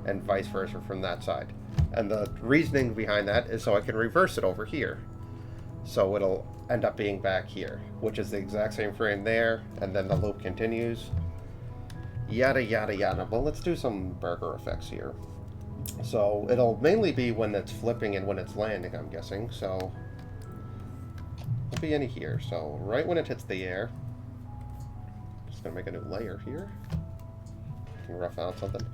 and vice versa from that side. And the reasoning behind that is so I can reverse it over here. So it'll end up being back here, which is the exact same frame there, and then the loop continues. Yada, yada, yada. But let's do some burger effects here. So it'll mainly be when it's flipping and when it's landing, I'm guessing. So it'll be in here. So right when it hits the air, just gonna make a new layer here. I can rough out something.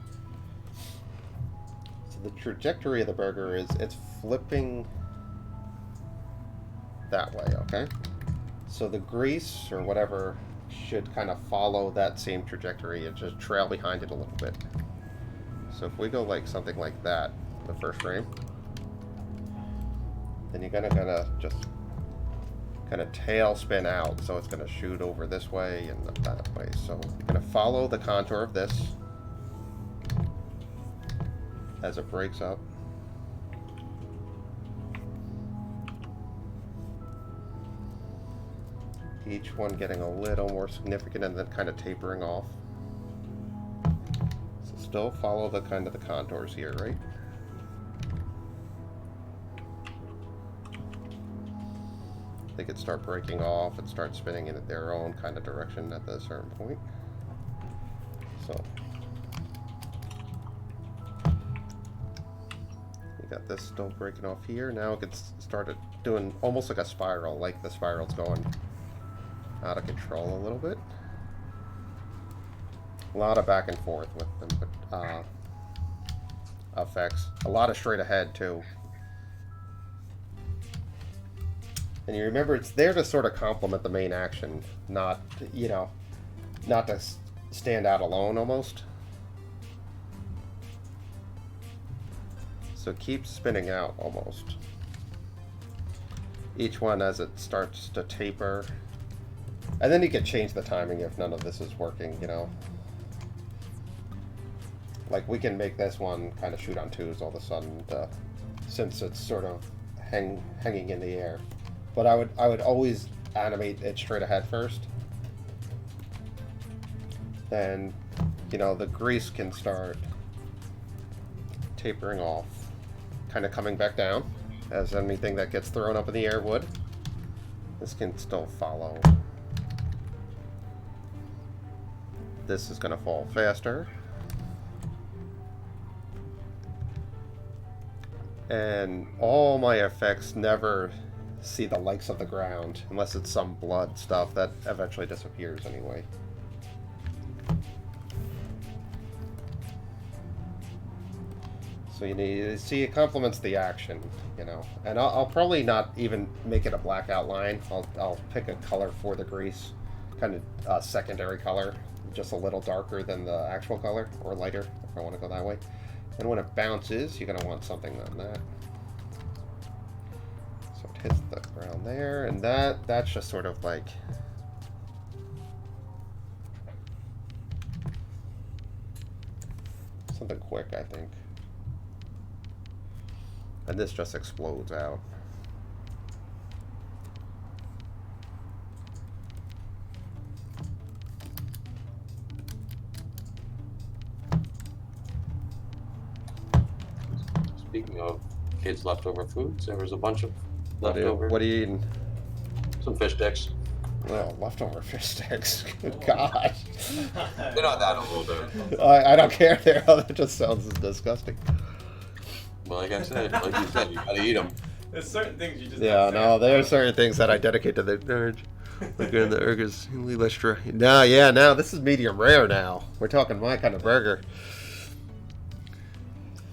So the trajectory of the burger is it's flipping that way, okay? So the grease or whatever should kind of follow that same trajectory and just trail behind it a little bit. So if we go like something like that, the first frame, then you're gonna just kind of tail spin out. So it's gonna shoot over this way and that way. So you're gonna follow the contour of this as it breaks up. Each one getting a little more significant and then kind of tapering off. So still follow the kind of the contours here, right? They could start breaking off and start spinning in their own kind of direction at a certain point. So we got this still breaking off here. Now it gets started doing almost like a spiral, like the spiral's going out of control a little bit. A lot of back and forth with them, but effects. A lot of straight ahead too. And you remember it's there to sort of complement the main action, not, you know, not to stand out alone almost. So keep spinning out almost. Each one as it starts to taper. And then you can change the timing if none of this is working, you know. Like we can make this one kind of shoot on twos all of a sudden, since it's sort of hanging in the air. But I would always animate it straight ahead first. Then, you know, the grease can start tapering off, kind of coming back down, as anything that gets thrown up in the air would. This can still follow. This is going to fall faster. And all my effects never see the likes of the ground, unless it's some blood stuff that eventually disappears anyway. So you need to see it complements the action, you know. And I'll probably not even make it a black outline. I'll pick a color for the grease, kind of secondary color, just a little darker than the actual color, or lighter if I want to go that way. And when it bounces, you're going to want something on that. So it hits the ground there, and that's just sort of like something quick, I think. And this just explodes out. Speaking of kids' leftover foods, there was a bunch of leftover. What are you eating? Some fish sticks. Well, leftover fish sticks. Good God. They're not that old. I don't care there. That just sounds disgusting. Well, like I said, like you said, you gotta eat them. There's certain things you just. Yeah, no, there are certain things that I dedicate to the nerd. Like in the burgers, extra. No, yeah, now this is medium rare now. We're talking my kind of burger.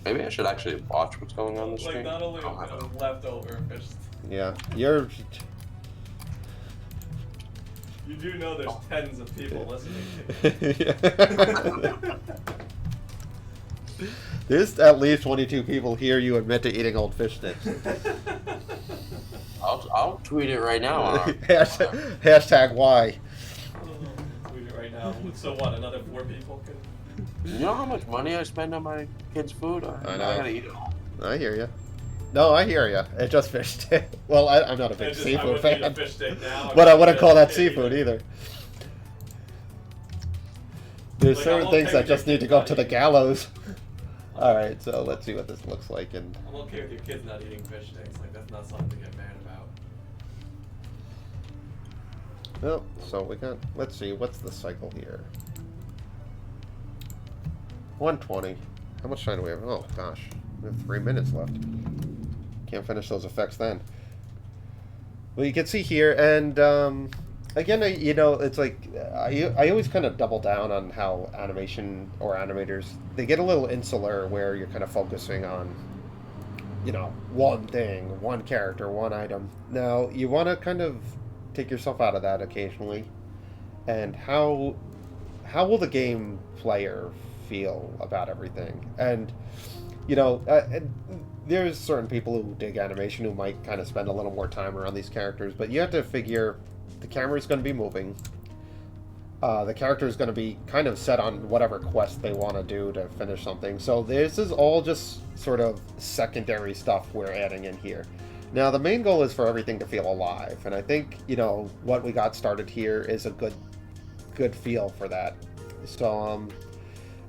Maybe I should actually watch what's going on the Like, stream. not only leftover fish. Yeah, you're. You do know there's tens of people listening to you. There's at least 22 people here you admit to eating old fish sticks. I'll tweet it right now. Hashtag why. Tweet it right now. So what? Another 4 people can. You know how much money I spend on my kids' food? I know. gotta eat it all. I hear you. No, I hear you. It's just fish stick. Well, I'm not a big seafood fan. A fish stick now. But I wouldn't call that seafood either. There's Like, certain I'm things okay that with just your need to kids go not to the eating. gallows. Alright, so let's see what this looks like. And I'm okay with your kids not eating fish sticks. Like, that's not something to get mad about. well, so we got. Let's see, what's the cycle here? 120. How much time do we have? Oh gosh, we have 3 minutes left. Can't finish those effects then. Well, you can see here, and again, you know, it's like I always kind of double down on how animation or animators, they get a little insular where you're kind of focusing on, you know, one thing, one character, one item. Now you want to kind of take yourself out of that occasionally, and how will the game player feel about everything? And you know, there's certain people who dig animation who might kind of spend a little more time around these characters, but you have to figure the camera's going to be moving. The character is going to be kind of set on whatever quest they want to do to finish something. So this is all just sort of secondary stuff we're adding in here. Now the main goal is for everything to feel alive, and I think, you know, what we got started here is a good feel for that. So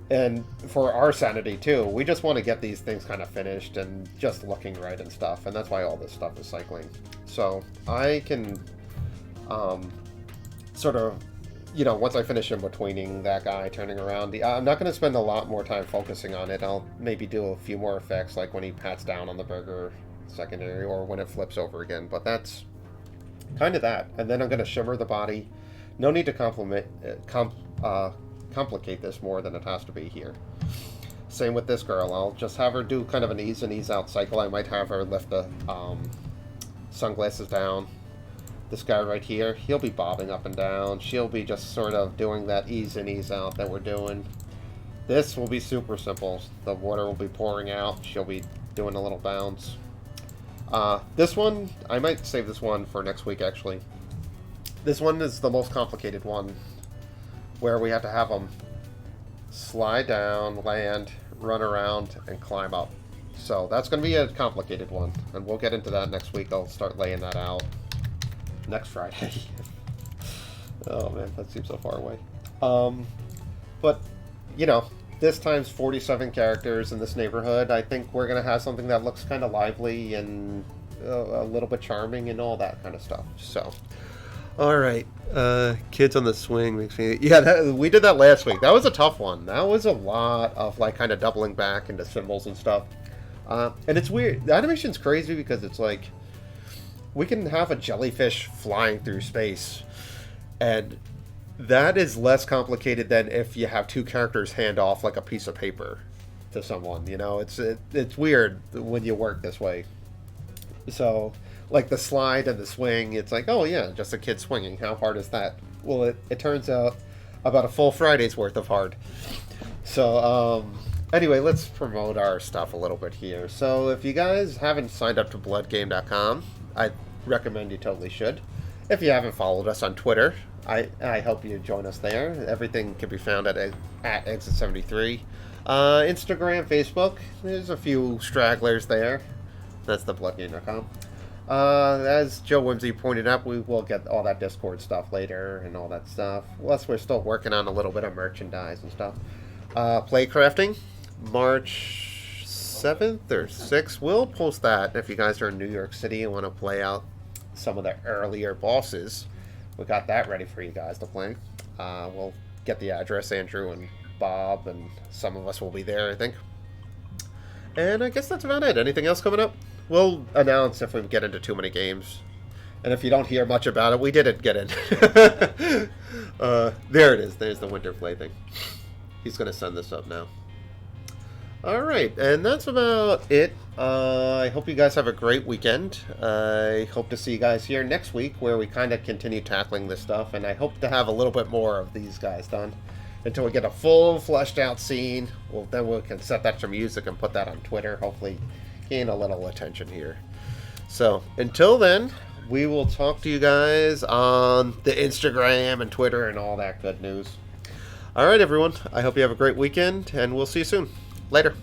and for our sanity too, we just want to get these things kind of finished and just looking right and stuff, and that's why all this stuff is cycling. So I can sort of, you know, once I finish in betweening that guy turning around, I'm not going to spend a lot more time focusing on it. I'll maybe do a few more effects, like when he pats down on the burger secondary, or when it flips over again, but that's kind of that. And then I'm going to shimmer the body. No need to complicate this more than it has to be here. Same with this girl. I'll just have her do kind of an ease in, ease out cycle. I might have her lift the sunglasses down. This guy right here, he'll be bobbing up and down. She'll be just sort of doing that ease in, ease out that we're doing. This will be super simple. The water will be pouring out. She'll be doing a little bounce. This one, I might save this one for next week, actually. This one is the most complicated one, where we have to have them slide down, land, run around, and climb up. So that's going to be a complicated one, and we'll get into that next week. I'll start laying that out next Friday. Oh man, that seems so far away. But, you know, this time's 47 characters in this neighborhood. I think we're going to have something that looks kind of lively and a little bit charming and all that kind of stuff. So, all right. Kids on the swing makes me... Yeah, we did that last week. That was a tough one. That was a lot of, like, kind of doubling back into symbols and stuff. And it's weird. The animation's crazy because it's like... we can have a jellyfish flying through space, and that is less complicated than if you have two characters hand off like a piece of paper to someone. You know, it's weird when you work this way. So, like the slide and the swing, it's like, oh yeah, just a kid swinging. How hard is that? Well, it turns out about a full Friday's worth of hard. So, anyway, let's promote our stuff a little bit here. So, if you guys haven't signed up to bloodgame.com, I recommend you totally should. If you haven't followed us on Twitter, I hope you join us there. Everything can be found at Exit73. Instagram, Facebook, there's a few stragglers there. That's the bloodgame.com. As Joe Whimsy pointed out, we will get all that Discord stuff later and all that stuff. Plus, we're still working on a little bit of merchandise and stuff. Playcrafting, March 7th or 6th. We'll post that if you guys are in New York City and want to play out some of the earlier bosses. We got that ready for you guys to play. We'll get the address, Andrew and Bob, and some of us will be there, I think. And I guess that's about it. Anything else coming up? We'll announce if we get into too many games. And if you don't hear much about it, we didn't get in. There it is. There's the winter play thing. He's going to send this up now. Alright, and that's about it. I hope you guys have a great weekend. I hope to see you guys here next week where we kind of continue tackling this stuff. And I hope to have a little bit more of these guys done until we get a full fleshed out scene. Well, then we can set that to music and put that on Twitter. Hopefully gain a little attention here. So until then, we will talk to you guys on the Instagram and Twitter and all that good news. All right, everyone. I hope you have a great weekend, and we'll see you soon. Later.